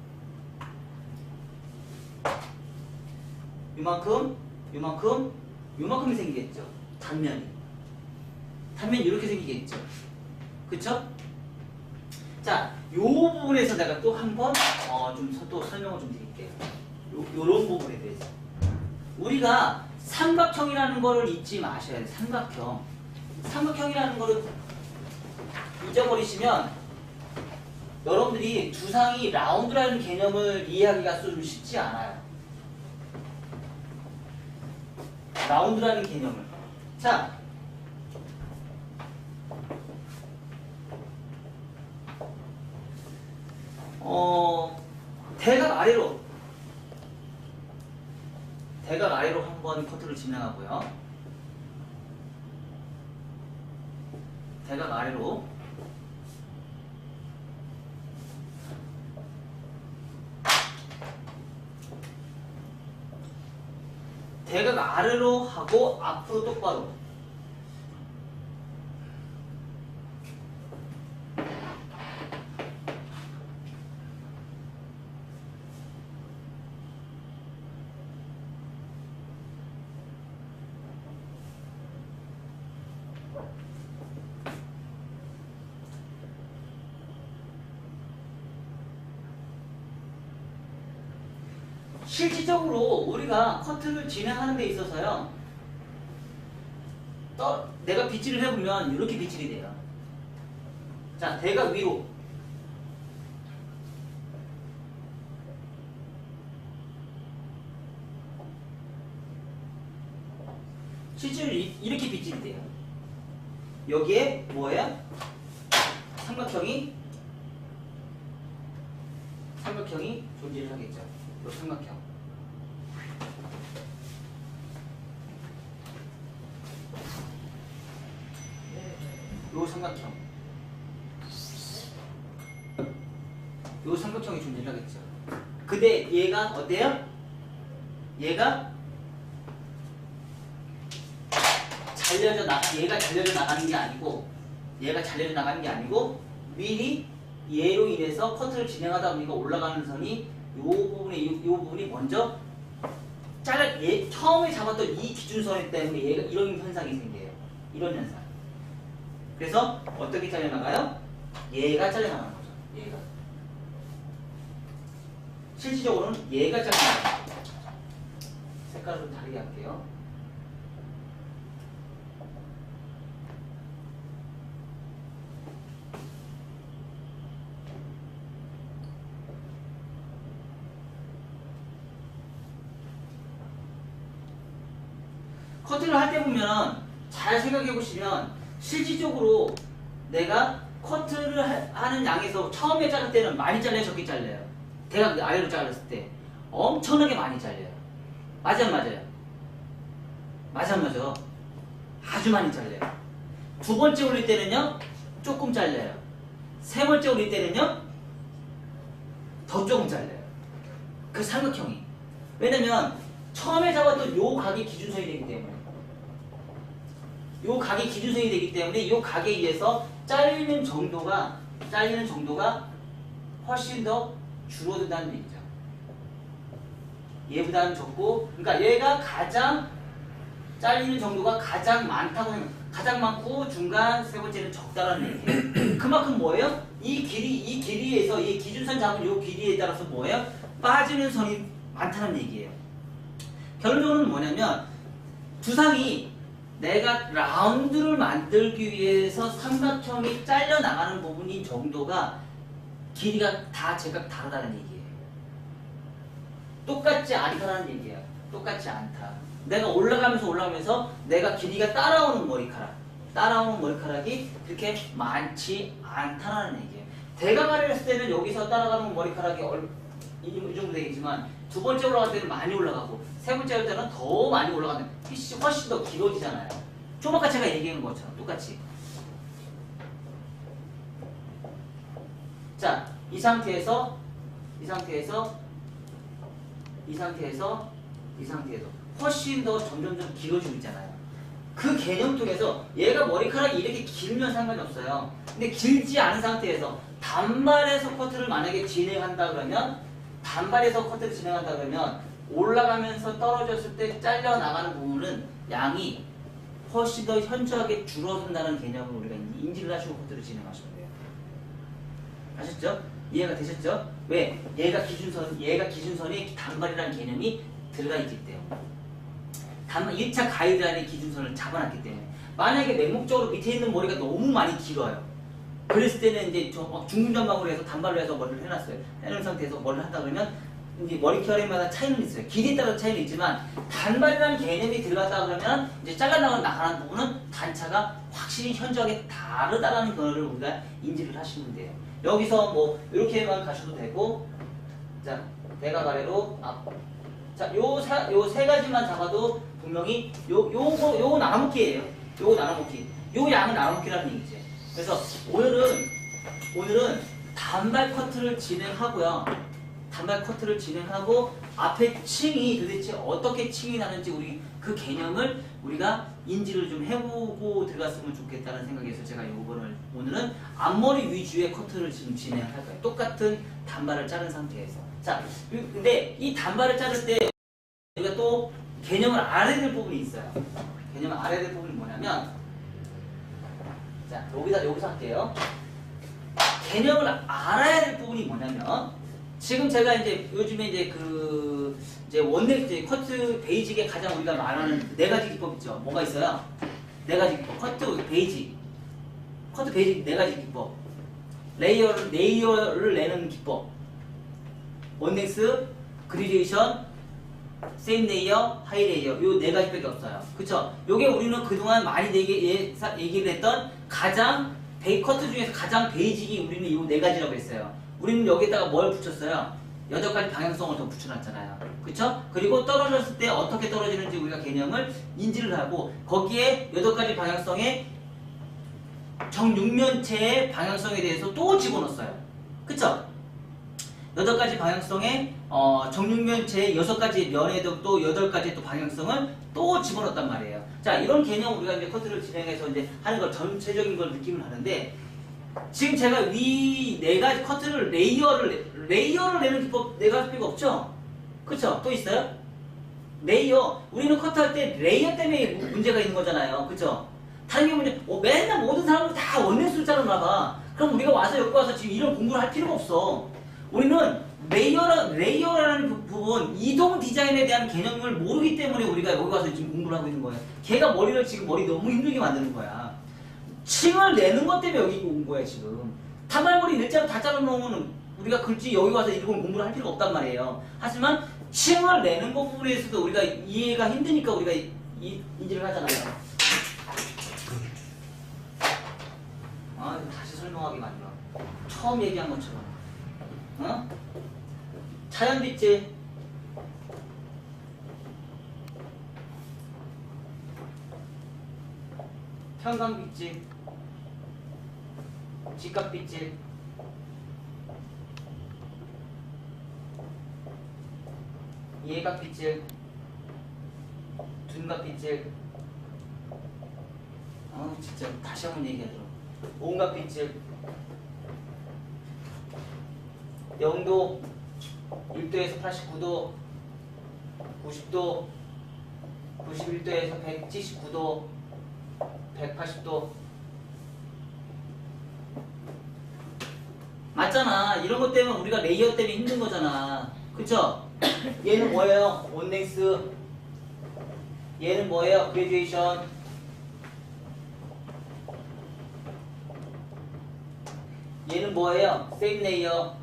요만큼이 생기겠죠. 단면이 이렇게 생기겠죠. 그쵸? 자, 요 부분에서 내가 또 한번 또 설명을 좀 드릴게요. 요런 부분에 대해서 우리가 삼각형이라는 거를 잊지 마셔야 돼요. 삼각형이라는 거를 잊어버리시면 여러분들이 두상이 라운드라는 개념을 이해하기가 좀 쉽지 않아요. 라운드라는 개념을. 자, 대각 아래로 한번 커트를 진행하고요. 대각 아래로 하고 앞으로 똑바로. 실질적으로 우리가 커트를 진행하는 데 있어서요, 내가 빗질을 해보면 이렇게 빗질이 돼요. 자, 대각 위로. 실제로 이렇게 빗질이 돼요. 여기에 뭐예요? 삼각형이 존재를 하겠죠. 요 삼각형. 요 삼각형. 요 삼각형이 존재하겠죠. 근데 얘가 어때요? 얘가 얘가 잘려져 나가는 게 아니고, 얘가 잘려져 나가는 게 아니고, 미리 얘로 인해서 커트를 진행하다 보니까 올라가는 선이 요 부분이 먼저 처음에 잡았던 이 기준선 때문에 얘가 이런 현상이 생겨요. 이런 현상. 그래서 어떻게 잘려나가요? 얘가 잘려나가는 거죠. 얘가. 실질적으로는 얘가 잘려나가는 거죠. 색깔을 좀 다르게 할게요. 커트를 할 때 보면 잘 생각해 보시면 실질적으로 내가 커트를 하는 양에서 처음에 자를 때는 많이 잘려요, 적게 잘려요. 대각 아래로 잘랐을 때 엄청나게 많이 잘려요. 맞아요, 맞아요. 맞아. 아주 많이 잘려요. 두 번째 올릴 때는요, 조금 잘려요. 세 번째 올릴 때는요, 더 조금 잘려요. 그 삼각형이. 왜냐면 처음에 잡았던 요 각이 기준선이 되기 때문에. 요 각이 기준선이 되기 때문에 요 각에 의해서 잘리는 정도가 훨씬 더 줄어든다는 얘기죠. 얘보다는 적고, 그러니까 얘가 가장 잘리는 정도가 가장 많고 중간 세 번째는 적다라는 얘기예요. 그만큼 뭐예요? 이 길이에서 이 기준선 잡은 요 길이에 따라서 뭐예요? 빠지는 선이 많다는 얘기예요. 결론적으로는 뭐냐면 두상이 내가 라운드를 만들기 위해서 삼각형이 잘려나가는 부분인 정도가 길이가 다 제각 다르다는 얘기예요. 똑같지 않다는 얘기예요. 똑같지 않다. 내가 올라가면서 내가 길이가 따라오는 머리카락이 그렇게 많지 않다는 얘기예요. 대각아래를 했을 때는 여기서 따라가는 머리카락이 이 정도 되겠지만 두 번째 올라갈 때는 많이 올라가고 세 번째 할 때는 더 많이 올라가는 훨씬 더 길어지잖아요. 좀 아까 제가 얘기한 것처럼 똑같이. 자, 이 상태에서 훨씬 더 점점점 길어지고 있잖아요. 그 개념 쪽에서 얘가 머리카락이 이렇게 길면 상관이 없어요. 근데 길지 않은 상태에서 단발에서 커트를 만약에 진행한다 그러면 올라가면서 떨어졌을 때 잘려나가는 부분은 양이 훨씬 더 현저하게 줄어든다는 개념을 우리가 인지를 하시고 커트를 진행하시면 돼요. 아셨죠? 이해가 되셨죠? 왜? 얘가 기준선이 단발이라는 개념이 들어가 있기 때문에. 1차 가이드라인의 기준선을 잡아놨기 때문에. 만약에 맹목적으로 밑에 있는 머리가 너무 많이 길어요. 그랬을 때는 이제 중근전방으로 해서 단발로 해서 머리를 해놨어요. 해놓은 상태에서 머리를 한다 그러면 이제 머리 결에마다 차이는 있어요. 길이에 따라 차이는 있지만 단발이라는 개념이 들어갔다 그러면 이제 잘라나가는 부분은 단차가 확실히 현저하게 다르다라는 거를 우리가 인지를 하시면 돼요. 여기서 뭐 이렇게만 가셔도 되고, 자 대각 아래로 앞. 자 요 세 가지만 잡아도 분명히 요거 나눠먹기예요. 요거 나눠먹기. 요 양은 나눠먹기라는 얘기죠. 그래서 오늘은 단발 커트를 진행하고 앞에 층이 도대체 어떻게 층이 나는지 우리 그 개념을 우리가 인지를 좀 해보고 들어갔으면 좋겠다는 생각에서 제가 오늘은 앞머리 위주의 커트를 지금 진행할 거예요. 똑같은 단발을 자른 상태에서. 자, 근데 이 단발을 자를 때 우리가 또 개념을 알아야 될 부분이 있어요. 개념을 알아야 될 부분이 뭐냐면, 자 여기서 할게요. 개념을 알아야 될 부분이 뭐냐면, 지금 제가 이제 요즘에 이제 원넥 커트 베이직에 가장 우리가 말하는 네 가지 기법 있죠. 뭐가 있어요? 네 가지 기법. 커트 베이직 네 가지 기법. 레이어를 내는 기법. 원넥스, 그리데이션, 세임 레이어, 하이 레이어. 요 네 가지밖에 없어요. 그쵸? 요게 우리는 그동안 많이 얘기를 했던 커트 중에서 가장 베이직이 우리는 요 네 가지라고 했어요. 우리는 여기다가 뭘 붙였어요? 8가지 방향성을 더 붙여놨잖아요. 그쵸? 그리고 떨어졌을 때 어떻게 떨어지는지 우리가 개념을 인지를 하고 거기에 8가지 방향성의 정육면체의 방향성에 대해서 또 집어넣었어요. 그쵸? 8가지 방향성의 정육면체의 6가지 면에도 또 8가지 또 방향성을 또 집어넣었단 말이에요. 자, 이런 개념 우리가 이제 커트를 진행해서 이제 하는 걸 전체적인 걸 느낌을 하는데 지금 제가 위 4가지 커트를 레이어를 내는 기법 4가지가 없죠? 그쵸? 또 있어요? 레이어. 우리는 커트할 때 레이어 때문에 문제가 있는 거잖아요. 그쵸? 다른 게 문제, 맨날 모든 사람들 다 원넷으로 자르나 봐. 그럼 우리가 와서 여기 와서 지금 이런 공부를 할 필요가 없어. 우리는 레이어라는 부분, 이동 디자인에 대한 개념을 모르기 때문에 우리가 여기 와서 지금 공부를 하고 있는 거예요. 걔가 지금 머리 너무 힘들게 만드는 거야. 층을 내는 것 때문에 여기 온 거야, 지금. 단발머리 일자로 다 잘라놓으면 우리가 굳이 여기 와서 이런 공부를 할 필요가 없단 말이에요. 하지만 층을 내는 것 부분에서도 우리가 이해가 힘드니까 우리가 인지를 하잖아요. 다시 설명하기 만들어. 처음 얘기한 것처럼. 자연빛질, 평광빛질, 직각빛질, 예각빛질, 둔각빛질. 진짜 다시 한번 얘기하도록. 온각빛질, 0도, 1도에서 89도, 90도, 91도에서 179도, 180도. 맞잖아. 이런 것 때문에 우리가 레이어 때문에 힘든 거잖아. 그쵸? 얘는 뭐예요? 원넥스. 얘는 뭐예요? 그레듀에이션. 얘는 뭐예요? 세임 레이어.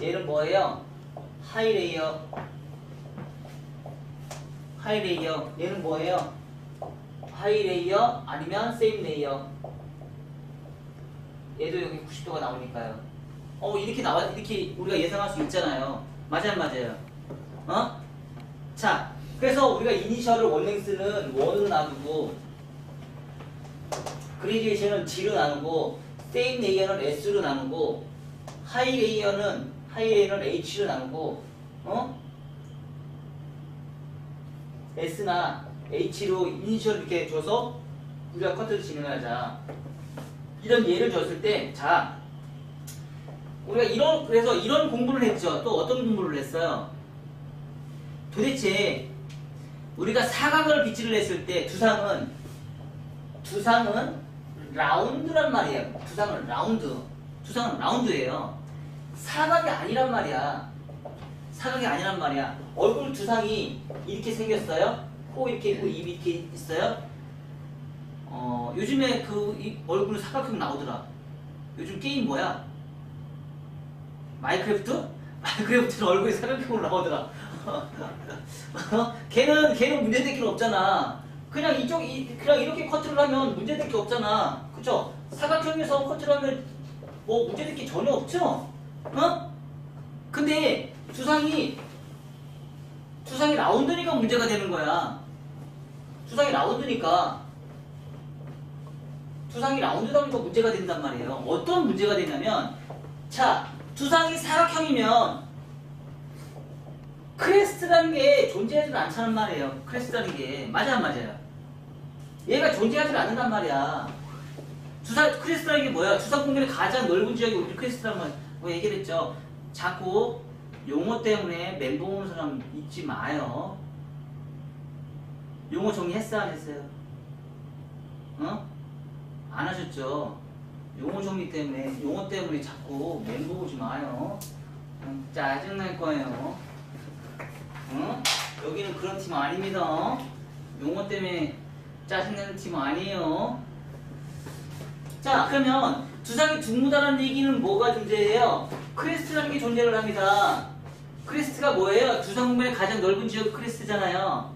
얘는 뭐예요? 하이 레이어. 하이 레이어. 얘는 뭐예요? 하이 레이어 아니면 세임 레이어. 얘도 여기 90도가 나오니까요. 이렇게 우리가 예상할 수 있잖아요. 맞아요. 자, 그래서 우리가 이니셜을 원랭스는 1으로 놔두고 그레디에이션은 G로 나누고 세임 레이어는 S로 나누고 하이 레이어는 H로 나누고 S나 H로 이니셜 이렇게 줘서 우리가 커트를 진행하자. 이런 예를 줬을 때, 자, 우리가 그래서 이런 공부를 했죠. 또 어떤 공부를 했어요? 도대체 우리가 사각을 빗질을 했을 때 두상은 라운드란 말이에요. 두상은 라운드예요. 사각이 아니란 말이야. 얼굴 두상이 이렇게 생겼어요. 코 이렇게 있고 입 이렇게 있어요. 요즘에 이 얼굴은 사각형 나오더라. 요즘 게임 뭐야? 마인크래프트? 마인크래프트는 얼굴이 사각형으로 나오더라. 걔는 문제될 게 없잖아. 그냥 이렇게 커트를 하면 문제될 게 없잖아. 그쵸? 사각형에서 커트를 하면 뭐 문제될 게 전혀 없죠? 근데 두상이 라운드니까 문제가 되는 거야. 두상이 라운드다 보니까 문제가 된단 말이에요. 어떤 문제가 되냐면, 자, 두상이 사각형이면 크레스트라는 게 존재하지 않다는 말이에요. 크레스트라는 게 맞아요. 얘가 존재하지 않는단 말이야. 크레스트라는 게 뭐야? 두상 공간의 가장 넓은 지역이 우리 크레스트라는 거 얘기를 했죠. 자꾸 용어 때문에 멘붕 오는 사람 잊지 마요. 용어 정리했어 안 했어요? 안 하셨죠? 용어 때문에 자꾸 멘붕 오지 마요. 짜증날 거예요. 여기는 그런 팀 아닙니다. 용어 때문에 짜증내는 팀 아니에요. 자, 그러면 두상이 둥무다라는 얘기는 뭐가 존재해요? 크레스트라는 게 존재를 합니다. 크레스트가 뭐예요? 두상 공간의 가장 넓은 지역이 크레스트잖아요.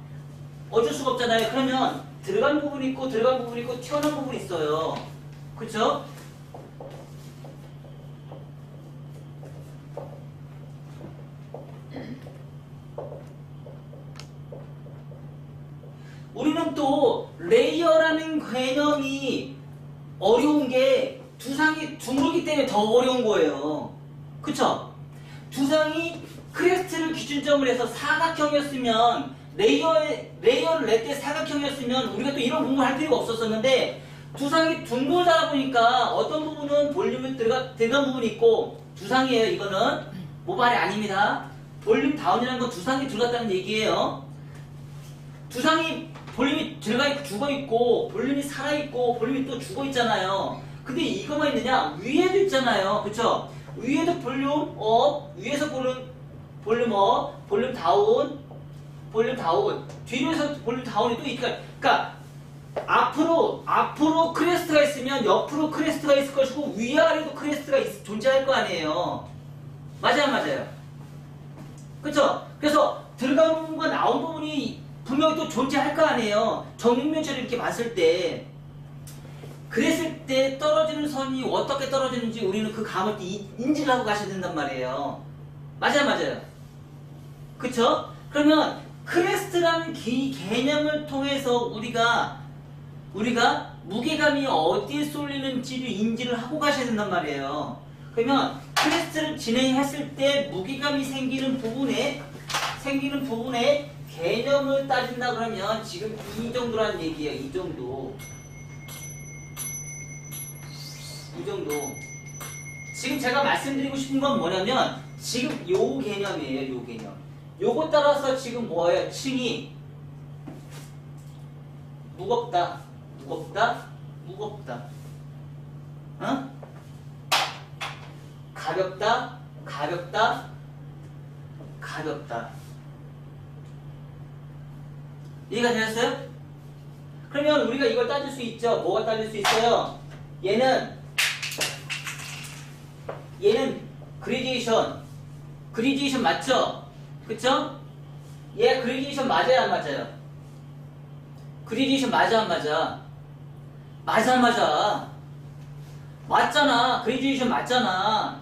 어쩔 수가 없잖아요. 그러면 들어간 부분이 있고 튀어나온 부분이 있어요. 그쵸? 어려운 게 두상이 둥글기 때문에 더 어려운 거예요. 그쵸? 두상이 크레스트를 기준점으로 해서 사각형이었으면 레이어를 낼 때 사각형이었으면 우리가 또 이런 공부를 할 필요가 없었었는데 두상이 둥글다 보니까 어떤 부분은 볼륨이 들어간 부분이 있고 두상이에요. 이거는 모발이 아닙니다. 볼륨 다운이라는 건 두상이 들어갔다는 얘기예요. 두상이 볼륨이 들어가 있고 죽어 있고 볼륨이 살아 있고 볼륨이 또 죽어 있잖아요. 근데 이거만 있느냐? 위에도 있잖아요. 그쵸? 위에도 볼륨 업, 위에서 볼륨 업, 볼륨 다운, 뒤로에서 볼륨 다운이 또 있으니까, 그러니까 앞으로 크레스트가 있으면 옆으로 크레스트가 있을 것이고 위아래도 크레스트가 존재할 거 아니에요. 맞아요, 안 맞아요? 그쵸? 그래서 들어간 부분과 나온 부분이 분명히 또 존재할 거 아니에요. 정육면체를 이렇게 봤을 때. 그랬을 때 떨어지는 선이 어떻게 떨어지는지 우리는 그 감을 인지를 하고 가셔야 된단 말이에요. 맞아요, 맞아요. 그쵸? 그러면 크레스트라는 개념을 통해서 우리가 무게감이 어디에 쏠리는지를 인지를 하고 가셔야 된단 말이에요. 그러면 크레스트를 진행했을 때 무게감이 생기는 부분에 개념을 따진다 그러면 지금 이 정도라는 얘기예요. 이 정도. 지금 제가 말씀드리고 싶은 건 뭐냐면 지금 요 개념이에요. 요 개념. 요거 따라서 지금 뭐예요? 층이 무겁다. 어? 가볍다. 이해가 되셨어요? 그러면 우리가 이걸 따질 수 있죠. 뭐가 따질 수 있어요? 얘는 그레디에이션 맞죠? 그쵸? 얘 그레디에이션 맞아요, 안 맞아요? 그레디에이션 맞아, 안 맞아? 맞아, 안 맞아? 맞잖아. 그레디에이션 맞잖아.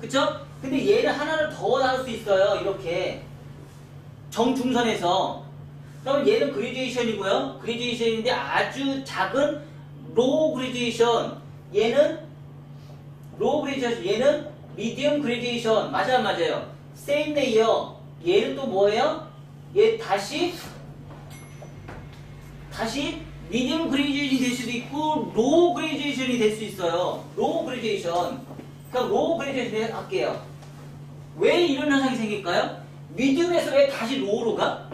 그쵸? 근데 얘는 하나를 더 나눌 수 있어요. 이렇게 정중선에서. 그럼 얘는 그레디에이션이고요. 그레디에이션인데 아주 작은 로우 그레디에이션. 얘는 로우 그레디에이션. 얘는 미디엄 그레디에이션. 맞아, 안 맞아요? 세임 레이어. 얘는 또 뭐예요? 얘 다시 미디엄 그레디에이션이 될 수도 있고 로우 그레디에이션이 될 수 있어요. 로우 그레디에이션. 그럼 로우 그레디에이션 할게요. 왜 이런 현상이 생길까요? 미디움에서 왜 다시 로우로 가?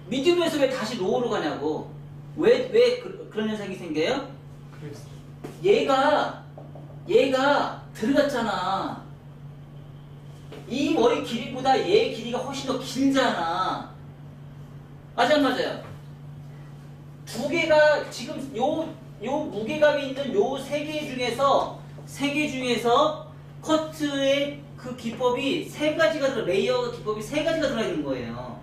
미디움에서 왜 다시 로우로 가냐고. 왜 그런 현상이 생겨요? 얘가 들어갔잖아. 이 머리 길이보다 얘 길이가 훨씬 더 길잖아. 맞아, 안 맞아요? 두 개가 지금 요 무게감이 있는 요 세 개 중에서 커트의 그 기법이 세 가지가 레이어 기법이 세 가지가 들어있는 거예요.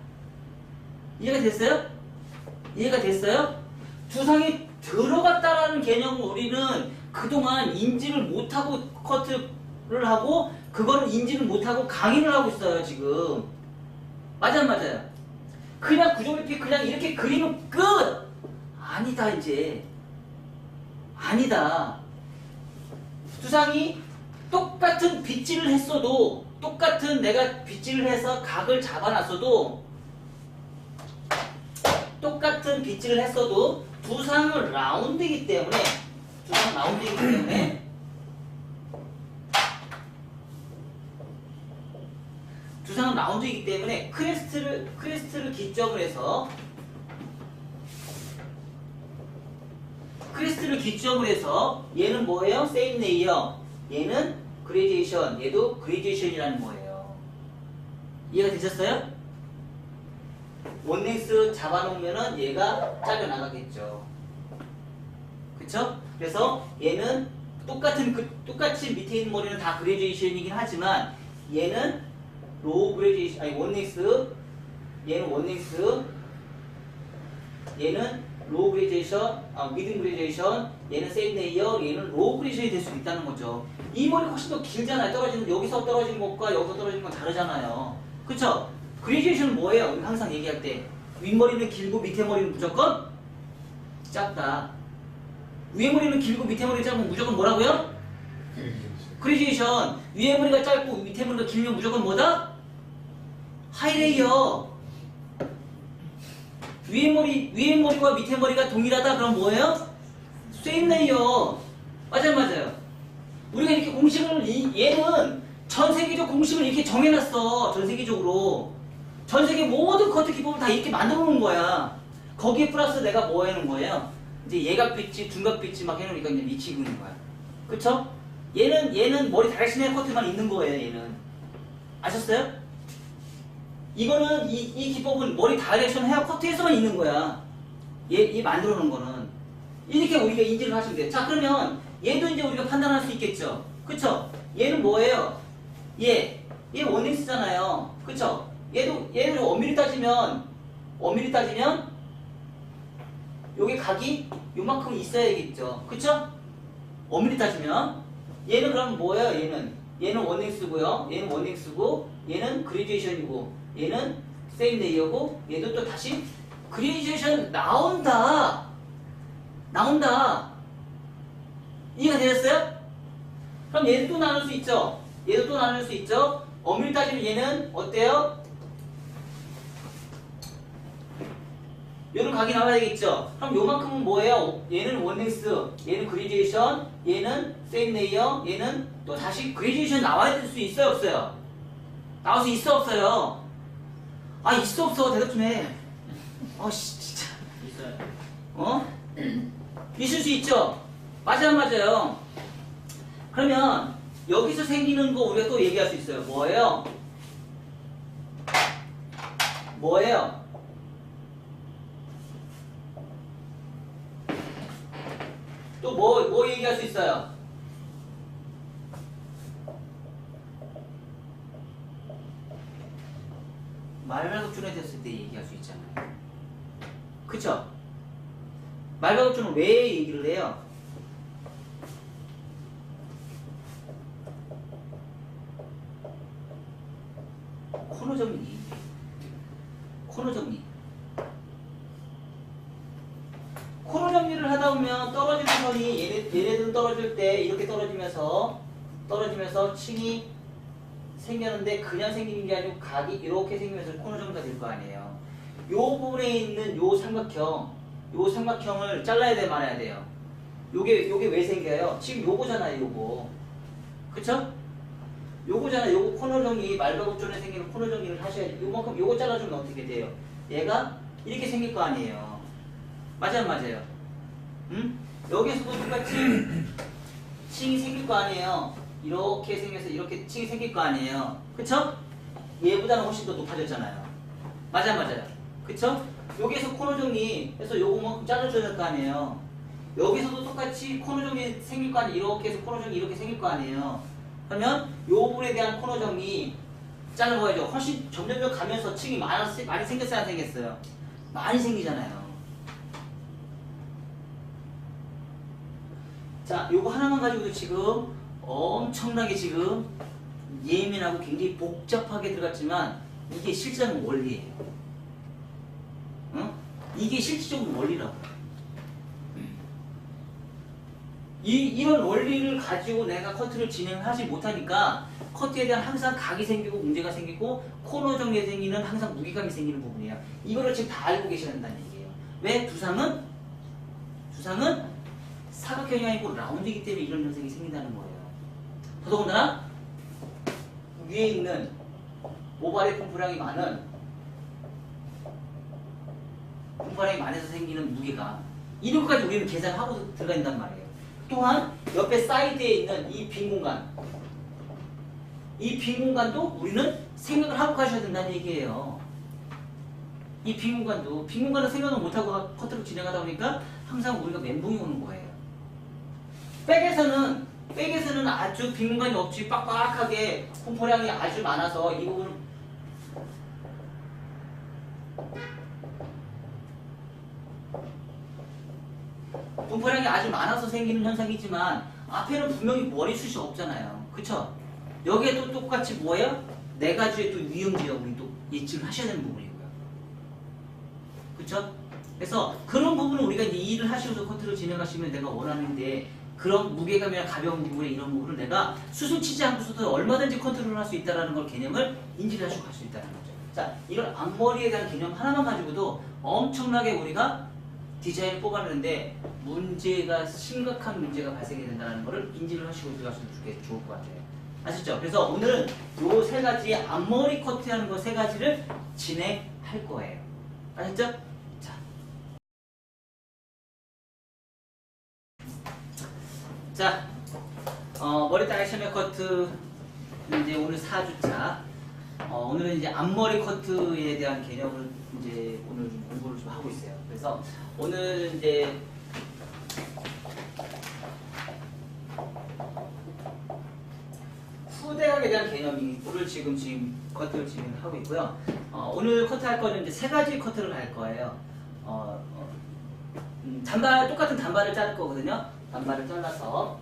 이해가 됐어요? 두상이 들어갔다라는 개념을 우리는 그동안 인지를 못하고 커트를 하고 그거를 인지를 못하고 강의를 하고 있어요. 지금 맞아, 안 맞아요? 그냥 구조그래피 그냥 이렇게 그리면 끝! 아니다. 이제 아니다. 두상이 똑같은 빗질을 했어도 내가 빗질을 해서 각을 잡아놨어도 두상은 라운드이기 때문에 크레스트를 기점으로 해서 얘는 뭐예요? 세임 레이어. 얘는 그레디에이션. 얘도 그레디에이션이라는 거예요. 이해가 되셨어요? 원넥스 잡아놓으면은 얘가 잘려나가겠죠. 그쵸? 그래서 얘는 똑같이 밑에 있는 머리는 다 그레디에이션이긴 하지만 얘는 로우 그레디에이션, 아니 원넥스, 얘는 원넥스, 얘는 로우 그레디에이션, 미디움 그레디에이션, 얘는 세임 레이어, 얘는 로우 그레디에이션이 될 수 있다는 거죠. 이 머리가 훨씬 더 길잖아요. 여기서 떨어지는 것과 여기서 떨어지는 건 다르잖아요. 그쵸? 그레디에이션은 뭐예요? 우리 항상 얘기할 때 윗머리는 길고 밑에 머리는 무조건 작다. 위에 머리는 길고 밑에 머리가 짧으면 무조건 뭐라고요? 그레디에이션. 위에 머리가 짧고 밑에 머리가 길면 무조건 뭐다? 하이레이어. 위에 머리와 밑에 머리가 동일하다. 그럼 뭐예요? 세임 레이어. 맞아요. 우리가 이렇게 공식을 얘는 전 세계적 공식을 이렇게 정해놨어. 전 세계적으로. 전 세계 모든 커트 기법을 다 이렇게 만들어 놓은 거야. 거기에 플러스 내가 뭐 해놓은 거예요? 이제 예각비치, 둔각비치 막 해놓으니까 이제 미치고 있는 거야. 그쵸? 얘는 머리 다이렉션 헤어 커트만 있는 거예요, 얘는. 아셨어요? 이거는, 이 기법은 머리 다이렉션 헤어 커트에서만 있는 거야. 얘 만들어 놓은 거는. 이렇게 우리가 인지를 하시면 돼요. 자, 그러면 얘도 이제 우리가 판단할 수 있겠죠? 그쵸? 얘는 뭐예요? 얘 원닉스잖아요. 그쵸? 얘를 엄밀히 따지면, 요게 각이 요만큼 있어야겠죠. 그쵸? 엄밀히 따지면. 얘는 그럼 뭐예요? 얘는 원닉스고요. 얘는 원닉스고, 얘는 그레듀에이션이고, 얘는 세임 레이어고, 얘도 또 다시 그레듀에이션 나온다. 이해가 되셨어요? 그럼 얘도 또 나눌 수 있죠? 엄밀히 따지면 얘는 어때요? 얘는 각이 나와야겠죠? 그럼 요만큼은 뭐예요? 얘는 원닉스, 얘는 그레듀에이션, 얘는 세임 레이어, 얘는 또 다시 그레듀에이션 나와야 될 수 있어요? 없어요? 나올 수 있어? 없어요? 아, 있어? 없어? 대답 좀 해. 진짜. 있어요. 있을 수 있죠? 맞아요, 맞아요. 그러면 여기서 생기는 거 우리가 또 얘기할 수 있어요. 뭐예요? 또 뭐 얘기할 수 있어요? 말발굽존에 됐을 때 얘기할 수 있잖아요. 그쵸? 말발굽존은 왜 얘기를 해요? 코너 정리. 코너 정리를 하다 보면 떨어지는 선이 얘네들은 떨어질 때 이렇게 떨어지면서 층이 생겼는데 그냥 생기는 게 아니고 각이 이렇게 생기면서 코너 정리가 될 거 아니에요. 요 부분에 있는 요 삼각형을 잘라야 돼, 말아야 돼요. 요게 왜 생겨요? 지금 요거잖아요, 요거. 그쵸? 요거잖아. 요거 코너 정리, 말발굽존에 생기는 코너 정리를 하셔야지. 요만큼 요거 잘라주면 어떻게 돼요? 얘가 이렇게 생길 거 아니에요. 맞아요. 응? 여기서도 똑같이 층이 생길 거 아니에요. 이렇게 생겨서 이렇게 층이 생길 거 아니에요. 그쵸? 얘보다는 훨씬 더 높아졌잖아요. 맞아요. 그쵸? 여기에서 코너 정리 해서 요거만큼 잘라줘야 될 거 아니에요. 여기서도 똑같이 코너 정리 생길 거 아니에요. 이렇게 해서 코너 정리 이렇게 생길 거 아니에요. 그러면 요 부분에 대한 코너 정리 잘라봐야죠. 훨씬 점점 가면서 층이 많이 생겼어요, 안 생겼어요? 많이 생기잖아요. 자, 요거 하나만 가지고도 지금 엄청나게 지금 예민하고 굉장히 복잡하게 들어갔지만 이게 실질적인 원리예요. 응? 이게 실질적인 원리라고. 이런 원리를 가지고 내가 커트를 진행하지 못하니까 커트에 대한 항상 각이 생기고 문제가 생기고 코너 정리에 생기는 항상 무게감이 생기는 부분이에요. 이거를 지금 다 알고 계셔야 된다는 얘기예요. 왜? 두상은 사각형이 아니고 라운드이기 때문에 이런 현상이 생긴다는 거예요. 더더군다나 위에 있는 모발의 분포량이 많아서 생기는 무게가 이런 것까지 우리는 계산하고 들어가 있단 말이에요. 또한 옆에 사이드에 있는 이 빈 공간도 우리는 생각을 하고 가셔야 된다는 얘기예요. 이 빈 공간은 생각을 못하고 커트를 진행하다 보니까 항상 우리가 멘붕이 오는 거예요. 백에서는 아주 빈 공간이 없이 빡빡하게 분포량이 아주 많아서 이 부분은 분포량이 아주 많아서 생기는 현상이지만 앞에는 분명히 머리숱이 없잖아요. 그쵸? 여기에도 똑같이 뭐예요? 네 가지의 또 유형지역 우리 또 예측을 하셔야 되는 부분이고요. 그쵸? 그래서 그런 부분을 우리가 이제 일을 하시면서 커트를 진행하시면 내가 원하는데 그런 무게감이나 가벼운 부분에 이런 부분을 내가 수술 치지 않고서도 얼마든지 컨트롤할 수 있다는 걸 개념을 인지를 하시고 갈 수 있다는 거죠. 자, 이런 앞머리에 대한 개념 하나만 가지고도 엄청나게 우리가 디자인을 뽑아내는데 문제가 심각한 문제가 발생이 된다는 것을 인지를 하시고 들어가시면 좋을 것 같아요. 아셨죠? 그래서 오늘은 요 세 가지 앞머리 커트하는 거 세 가지를 진행할 거예요. 아셨죠? 자, 머리 다이렉션 헤어커트 이제 오늘 4주차. 오늘은 이제 앞머리 커트에 대한 개념을 이제 오늘 좀 공부를 좀 하고 있어요. 그래서 오늘 이제 후대각에 대한 개념을 지금 커트를 진행하고 있고요. 오늘 커트할 거는 이제 세 가지 커트를 할 거예요. 똑같은 단발을 자를 거거든요. 단발을 잘라서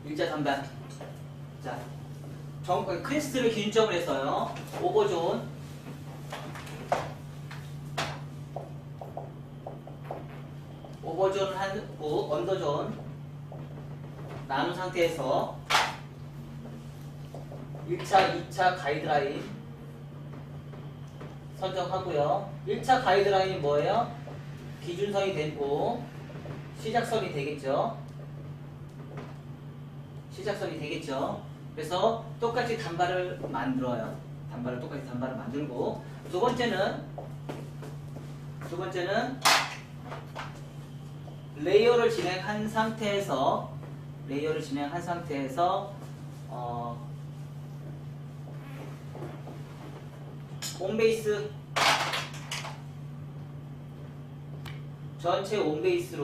일자 단발. 자, 크레스트를 기준점으로 해서요. 오버존, 오버존을 하고 언더존 나눈 상태에서 1차, 2차 가이드라인 선정하고요. 1차 가이드라인이 뭐예요? 기준선이 되고 시작선이 되겠죠. 시작선이 되겠죠. 그래서 똑같이 단발을 만들어요. 똑같이 단발을 만들고 두 번째는 레이어를 진행한 상태에서 홈베이스 전체 홈베이스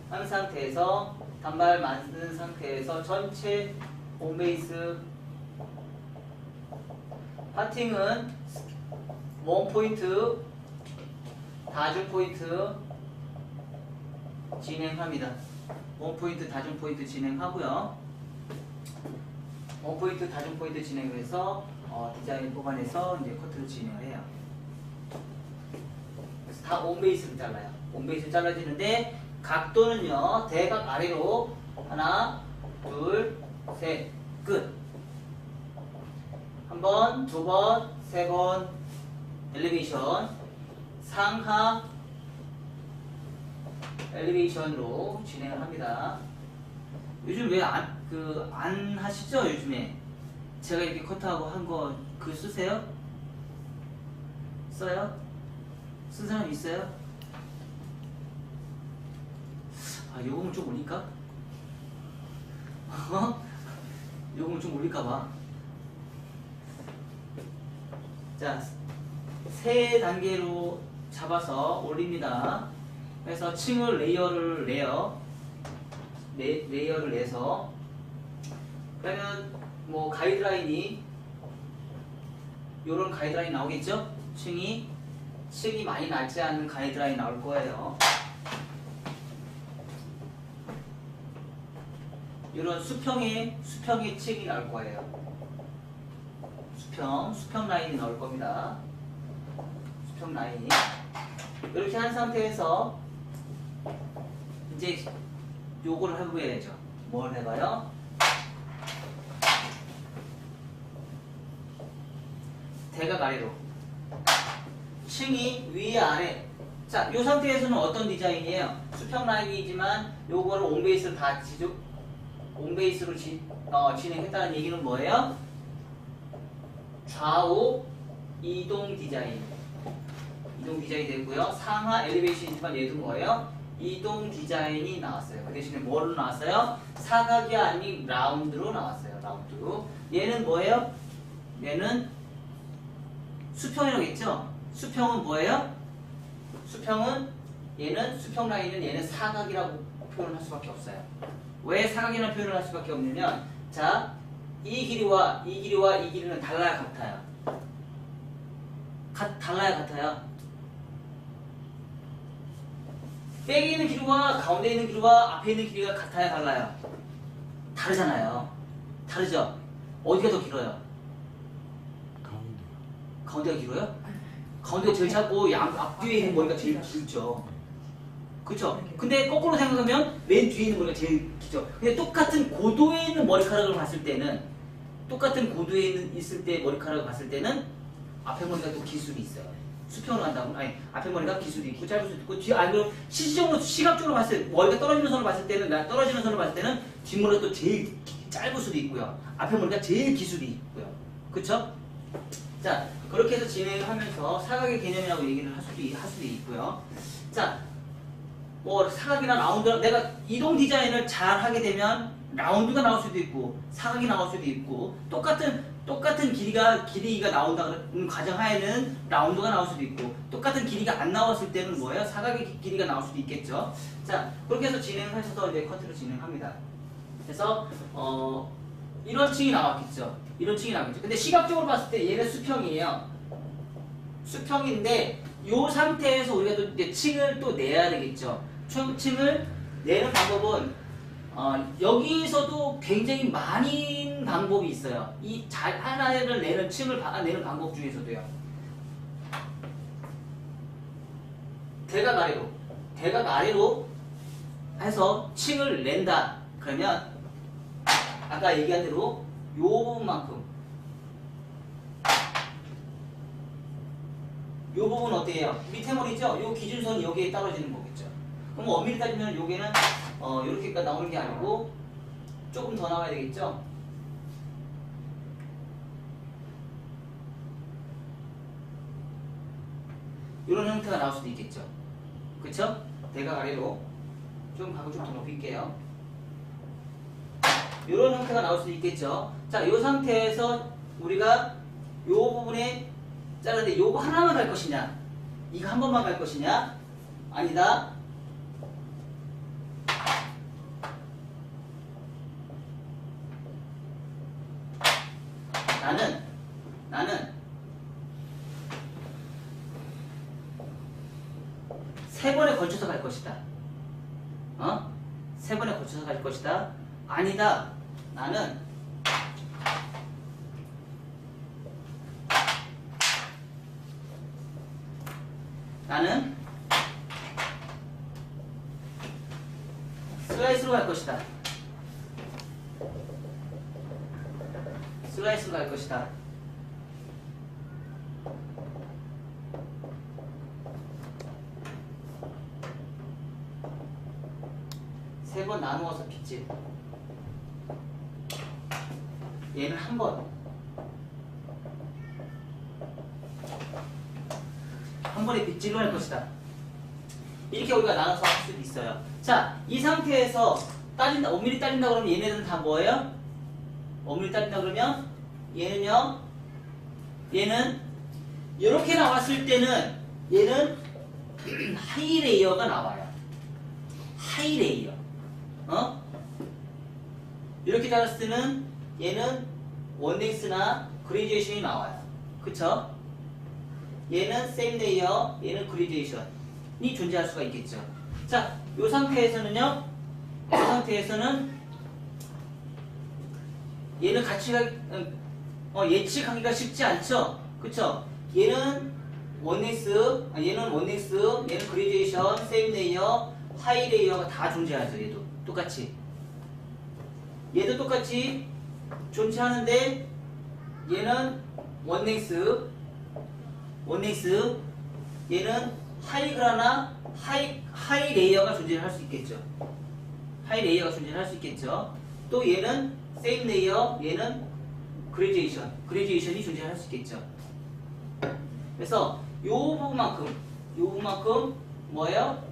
한 상태에서 단발 만든 상태에서 전체 홈베이스 파팅은 원포인트 다중포인트 진행합니다. 원포인트 다중포인트 진행하고요. 원포인트 다중포인트 진행을 해서 디자인 뽑아내서 이제 커트를 진행을 해요. 그래서 다 온베이스를 잘라요. 온베이스를 잘라지는데 각도는요, 대각 아래로 하나, 둘, 셋, 끝. 한 번, 두 번, 세 번, 엘리베이션, 상하 엘리베이션으로 진행을 합니다. 요즘 왜 안 하시죠? 요즘에 제가 이렇게 커트하고 한 거 그 쓰세요? 써요? 쓴 사람 있어요? 요금을 좀 올릴까? 요금을 좀 올릴까봐. 자, 세 단계로 잡아서 올립니다. 그래서 층을 레이어를 내서 그러면 뭐 가이드라인이 요런 가이드라인 나오겠죠? 층이 많이 낮지 않은 가이드라인 나올 거예요. 이런 수평의 층이 나올 거예요. 수평 라인이 나올 겁니다. 수평 라인. 이렇게 한 상태에서 이제 요거를 해봐야죠. 뭘 해봐요? 대각 아래로. 층이 위에 아래. 자, 요 상태에서는 어떤 디자인이에요? 수평 라인이지만 요거를 온베이스로 진행했다는 얘기는 뭐예요? 좌우 이동 디자인이 되고요. 상하 엘리베이션이지만 얘도 뭐예요? 이동 디자인이 나왔어요. 그 대신에 뭐로 나왔어요? 사각이 아닌 라운드로 나왔어요. 라운드로. 얘는 뭐예요? 얘는 수평이라고 했죠? 수평은 뭐예요? 얘는 수평 라인은 얘는 사각이라고 표현을 할 수밖에 없어요. 왜 사각이라는 표현을 할 수밖에 없냐면, 자, 이 길이와 이 길이는 달라야 같아요. 같아요. 백에 있는 길이와 가운데 있는 길이와 앞에 있는 길이가 같아야 달라요? 다르잖아요. 다르죠? 어디가 더 길어요? 가운데가 길어요? 가운데가 제일 작고 앞뒤에 있는 머리가 제일 길죠. 그쵸? 근데 거꾸로 생각하면 맨 뒤에 있는 머리가 제일 길죠. 근데 똑같은 고도에 있는 머리카락을 봤을 때는 있을 때 머리카락을 봤을 때는 앞에 머리가 또 기술이 있어요. 수평으로 간다고 아니 앞에 머리가 기술이 있고 짧을 수도 있고 뒤에 그리고 실질적으로 시각적으로 봤을 때 머리가 떨어지는 선을 봤을 때는 뒷머리가 또 제일 짧을 수도 있고요. 앞에 머리가 제일 기술이 있고요. 그쵸? 자, 그렇게 해서 진행을 하면서 사각의 개념이라고 얘기를 할 수도 있고요. 자, 뭐 사각이나 라운드, 내가 이동 디자인을 잘 하게 되면 라운드가 나올 수도 있고 사각이 나올 수도 있고 똑같은 길이가 나온다는 가정하에는 라운드가 나올 수도 있고 똑같은 길이가 안 나왔을 때는 뭐예요? 사각의 길이가 나올 수도 있겠죠. 자, 그렇게 해서 진행을 하셔서 이제 커트를 진행합니다. 그래서 이런 층이 나왔겠죠. 근데 시각적으로 봤을 때 얘는 수평이에요. 수평인데 이 상태에서 우리가 또 이제 층을 또 내야 되겠죠. 층을 내는 방법은 여기서도 굉장히 많은 방법이 있어요. 이 하나를 내는 층을 내는 방법 중에서도요. 대각 아래로 해서 층을 낸다. 그러면 아까 얘기한 대로 요 부분만큼 요 부분 어때요? 밑에 머리죠? 요 기준선이 여기에 떨어지는 거겠죠. 그럼 엄밀히 따지면 요게는 요렇게까지 나오는 게 아니고 조금 더 나와야 되겠죠? 요런 형태가 나올 수도 있겠죠. 그쵸? 대각 아래로 좀 각을 좀 더 높일게요. 요런 형태가 나올 수도 있겠죠. 자, 요 상태에서 우리가 요 부분에 자르는데 요거 하나만 갈 것이냐? 이거 한 번만 갈 것이냐? 아니다. 나는 세 번에 걸쳐서 갈 것이다. 세 번에 걸쳐서 갈 것이다. 아니다. 나는 슬라이스로 갈 것이다. 슬라이스로 갈 것이다. 세 번 나누어서 빗질. 얘는 한 번. 한 번에 빗질로 할 것이다. 이렇게 우리가 나눠서 할 수도 있어요. 자, 이 상태에서 엄밀히 따진다 그러면 얘네들은 다 뭐예요? 엄밀히 따진다 그러면 얘는 이렇게 나왔을 때는 얘는 하이 레이어가 나와요. 하이 레이어. 이렇게 나왔을 때는 얘는 원넥스나 그레디에이션이 나와요. 그쵸? 얘는 same layer, 얘는 그레디에이션이 존재할 수가 있겠죠. 자, 이 상태에서는요. 얘는 예측하기가 쉽지 않죠. 그쵸? 얘는 원넥스, 얘는 그레디에이션, same layer, 하이 레이어가 다 존재하죠. 얘도 똑같이. 얘도 똑같이 존재하는데 얘는 원넥스, 얘는 하이그라나 하이 레이어가 존재할 수 있겠죠. 하이 레이어가 존재할 수 있겠죠. 또 얘는 세임 레이어, 얘는 그레디에이션이 존재할 수 있겠죠. 그래서 요 부분만큼 뭐예요?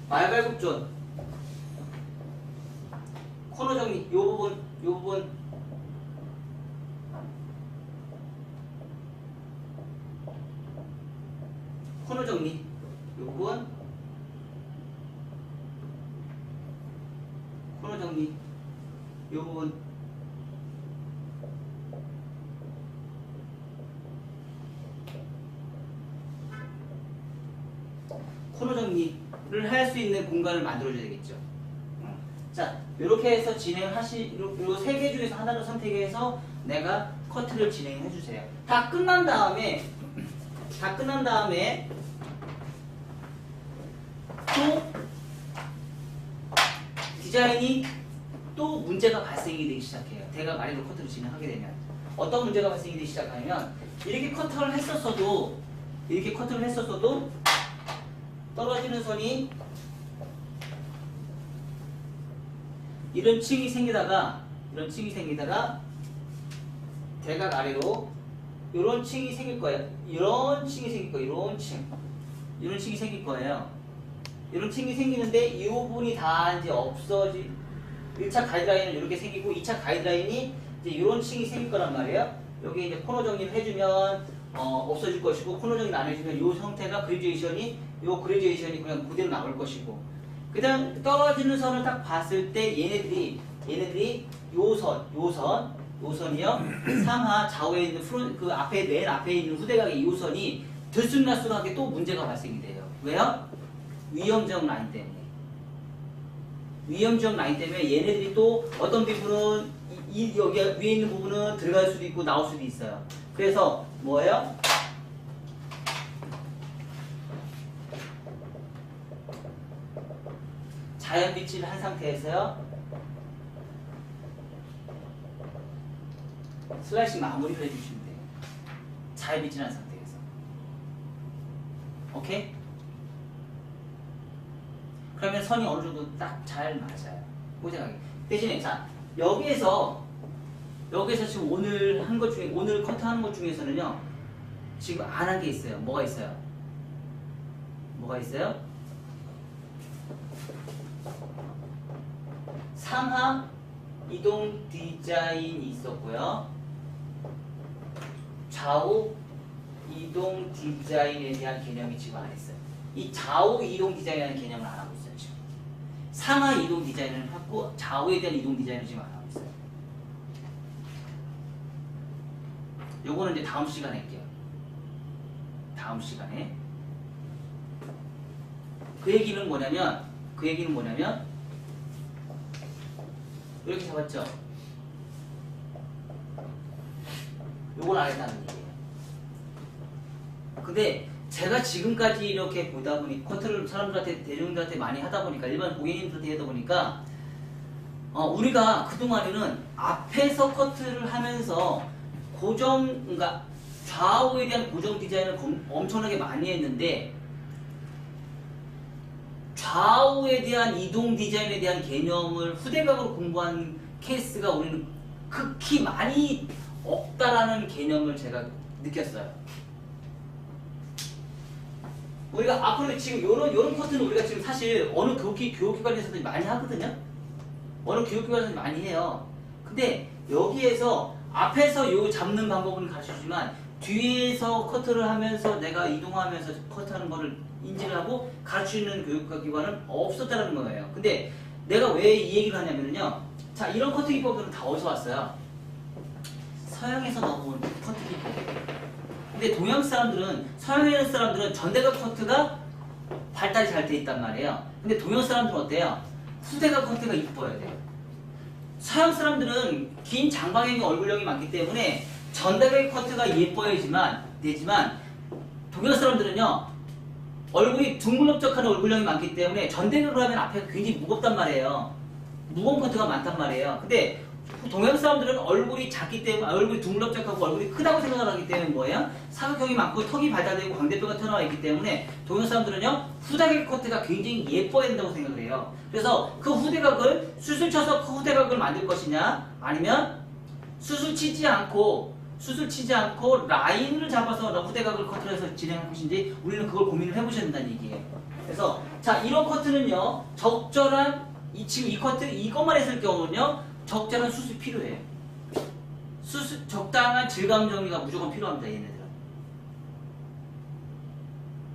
말발굽존, 코너 정리, 요 부분 코너 정리, 요 부분 코너 정리, 요 부분 코너 정리를 할 수 있는 공간을 만들어줘야 되겠죠. 자, 이렇게 해서 요 세 개 중에서 하나를 선택해서 내가 커트를 진행해 주세요. 다 끝난 다음에 또 디자인이 또 문제가 발생이 되기 시작해요. 내가 만약에 커트를 진행하게 되면 어떤 문제가 발생이 되기 시작하면 이렇게 커트를 했었어도 떨어지는 선이 이런 층이 생기다가 대각 아래로 이런 층이 생길 거예요. 이런 층이 생길 거예요. 이런 층이 생길 거예요. 이런 층이 생기는데 이 부분이 다 이제 1차 가이드라인은 이렇게 생기고 2차 가이드라인이 이제 이런 층이 생길 거란 말이에요. 여기 이제 코너 정리를 해주면 없어질 것이고 코너 정리를 안 해주면 이 형태가 그레듀에이션이 그냥 그대로 남을 것이고 그다음 떨어지는 선을 딱 봤을 때 얘네들이 요선이요 3하 좌우에 있는 맨 앞에 있는 후대각의 이 요선이 들쑥날쑥하게 또 문제가 발생이 돼요. 왜요? 위험적 라인 때문에 얘네들이 또 어떤 부분은 여기 위에 있는 부분은 들어갈 수도 있고 나올 수도 있어요. 그래서 뭐예요? 자연 빛을 한 상태에서요 슬라이싱 마무리를 해주시면 돼요. 자연 빛을 한 상태에서. 오케이? 그러면 선이 어느 정도 딱 잘 맞아요. 고정하게. 대신에 자 여기에서 지금 오늘 커트하는 것 중에서는요 지금 안 한 게 있어요. 뭐가 있어요? 3하 이동 디자인이 있었고요. 좌우 이동 디자인에 대한 개념이 지금 안 했어요. 이 좌우 이동 디자인이라는 개념을 안 하고 있어요. 지금 3하 이동 디자인을 하고 좌우에 대한 이동 디자인을 지금 안 하고 있어요. 요거는 이제 다음 시간에 할게요. 다음 시간에. 그 얘기는 뭐냐면 이렇게 잡았죠? 요걸 안 했다는 얘기예요. 근데 제가 지금까지 이렇게 보다 보니 커트를 대중들한테 많이 하다 보니까 일반 고객님들한테 하다 보니까 우리가 그동안에는 앞에서 커트를 하면서 그러니까 좌우에 대한 고정 디자인을 엄청나게 많이 했는데 좌우에 대한 이동 디자인에 대한 개념을 후대각으로 공부한 케이스가 우리는 극히 많이 없다라는 개념을 제가 느꼈어요. 우리가 앞으로 지금 요런 커트는 우리가 지금 사실 어느 교육기관에서도 많이 하거든요. 어느 교육기관에서도 많이 해요. 근데 여기에서 앞에서 요 잡는 방법은 가르쳐주지만 뒤에서 커트를 하면서 내가 이동하면서 커트하는 거를 인지를 하고 가르치는 교육기관은 없었다는 거예요. 근데 내가 왜 이 얘기를 하냐면요. 자, 이런 커트 기법들은 다 어디서 왔어요? 서양에서 넘어온 커트 기법. 근데 서양의 사람들은 전대각 커트가 발달이 잘 돼 있단 말이에요. 근데 동양 사람들은 어때요? 후대각 커트가 이뻐야 돼요. 서양 사람들은 긴 장방형의 얼굴형이 많기 때문에 전대각 커트가 예뻐야지만 되지만 동양 사람들은요 얼굴이 둥글럽적한 얼굴형이 많기 때문에 전대각으로 하면 앞에가 굉장히 무겁단 말이에요. 무거운 커트가 많단 말이에요. 근데 동양 사람들은 얼굴이 작기 때문에 얼굴이 둥글럽적하고 얼굴이 크다고 생각을 하기 때문에 뭐예요? 사각형이 많고 턱이 발달되고 광대뼈가 튀어나와 있기 때문에 동양 사람들은요 후대각 커트가 굉장히 예뻐야 된다고 생각을 해요. 그래서 그 후대각을 수술 쳐서 그 후대각을 만들 것이냐 아니면 수술 치지 않고 라인을 잡아서 후대각을 커트를 해서 진행할 것인지 우리는 그걸 고민을 해보셔야 된다는 얘기예요. 그래서 자 이런 커트는요 적절한 지금 이 커트 이것만 했을 경우는요 적절한 수술이 필요해요. 적당한 질감 정리가 무조건 필요합니다. 얘네들은.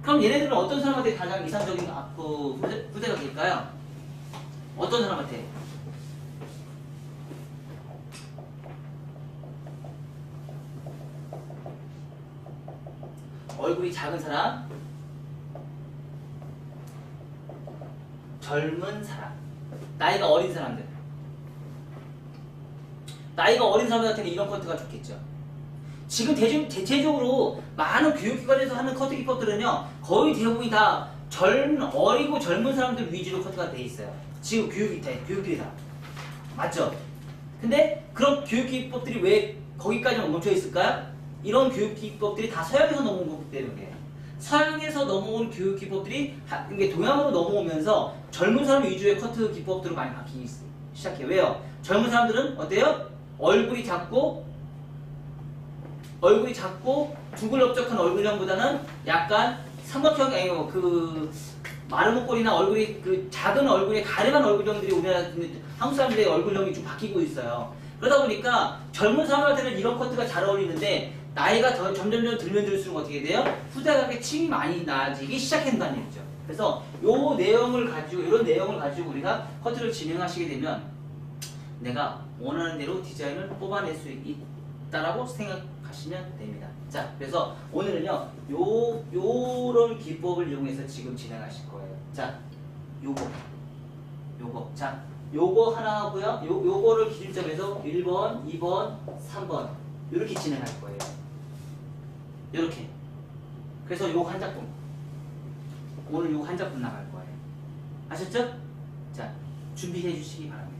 그럼 얘네들은 어떤 사람한테 가장 이상적인 후대각일까요? 어떤 사람한테? 얼굴이 작은 사람, 젊은 사람. 나이가 어린 사람들. 나이가 어린 사람들한테는 이런 커트가 좋겠죠. 지금 대체적으로 많은 교육기관에서 하는 커트 기법들은요, 거의 대부분이 다 어리고 젊은 사람들 위주로 커트가 돼 있어요. 지금 교육들이 다. 맞죠? 근데 그런 교육기법들이 왜 거기까지만 멈춰 있을까요? 이런 교육기법들이 다 서양에서 넘어온 거기 때문에. 서양에서 넘어온 교육기법들이 이게 동양으로 넘어오면서 젊은 사람 위주의 커트 기법들로 많이 바뀌기 시작해요. 왜요? 젊은 사람들은 어때요? 얼굴이 작고 두글럽적한 얼굴형보다는 약간 삼각형, 마른 목걸이나 얼굴이 작은 얼굴에 가름한 얼굴형들이 우리나라 한국 사람들의 얼굴형이 좀 바뀌고 있어요. 그러다 보니까 젊은 사람한테는 이런 커트가 잘 어울리는데 나이가 점점 들면 들수록 어떻게 돼요? 후다닥에 침이 많이 나지기 시작한다는 얘기죠. 그래서 이런 내용을 가지고 우리가 커트를 진행하시게 되면 내가 원하는 대로 디자인을 뽑아낼 수 있다라고 생각하시면 됩니다. 자, 그래서 오늘은요, 요런 기법을 이용해서 지금 진행하실 거예요. 자, 요거. 자, 요거 하나 하고요. 요거를 기준점에서 1번, 2번, 3번. 이렇게 진행할 거예요. 요렇게. 그래서 요거 한 작품. 오늘 요거 한 작품 나갈 거예요. 아셨죠? 자, 준비해 주시기 바랍니다.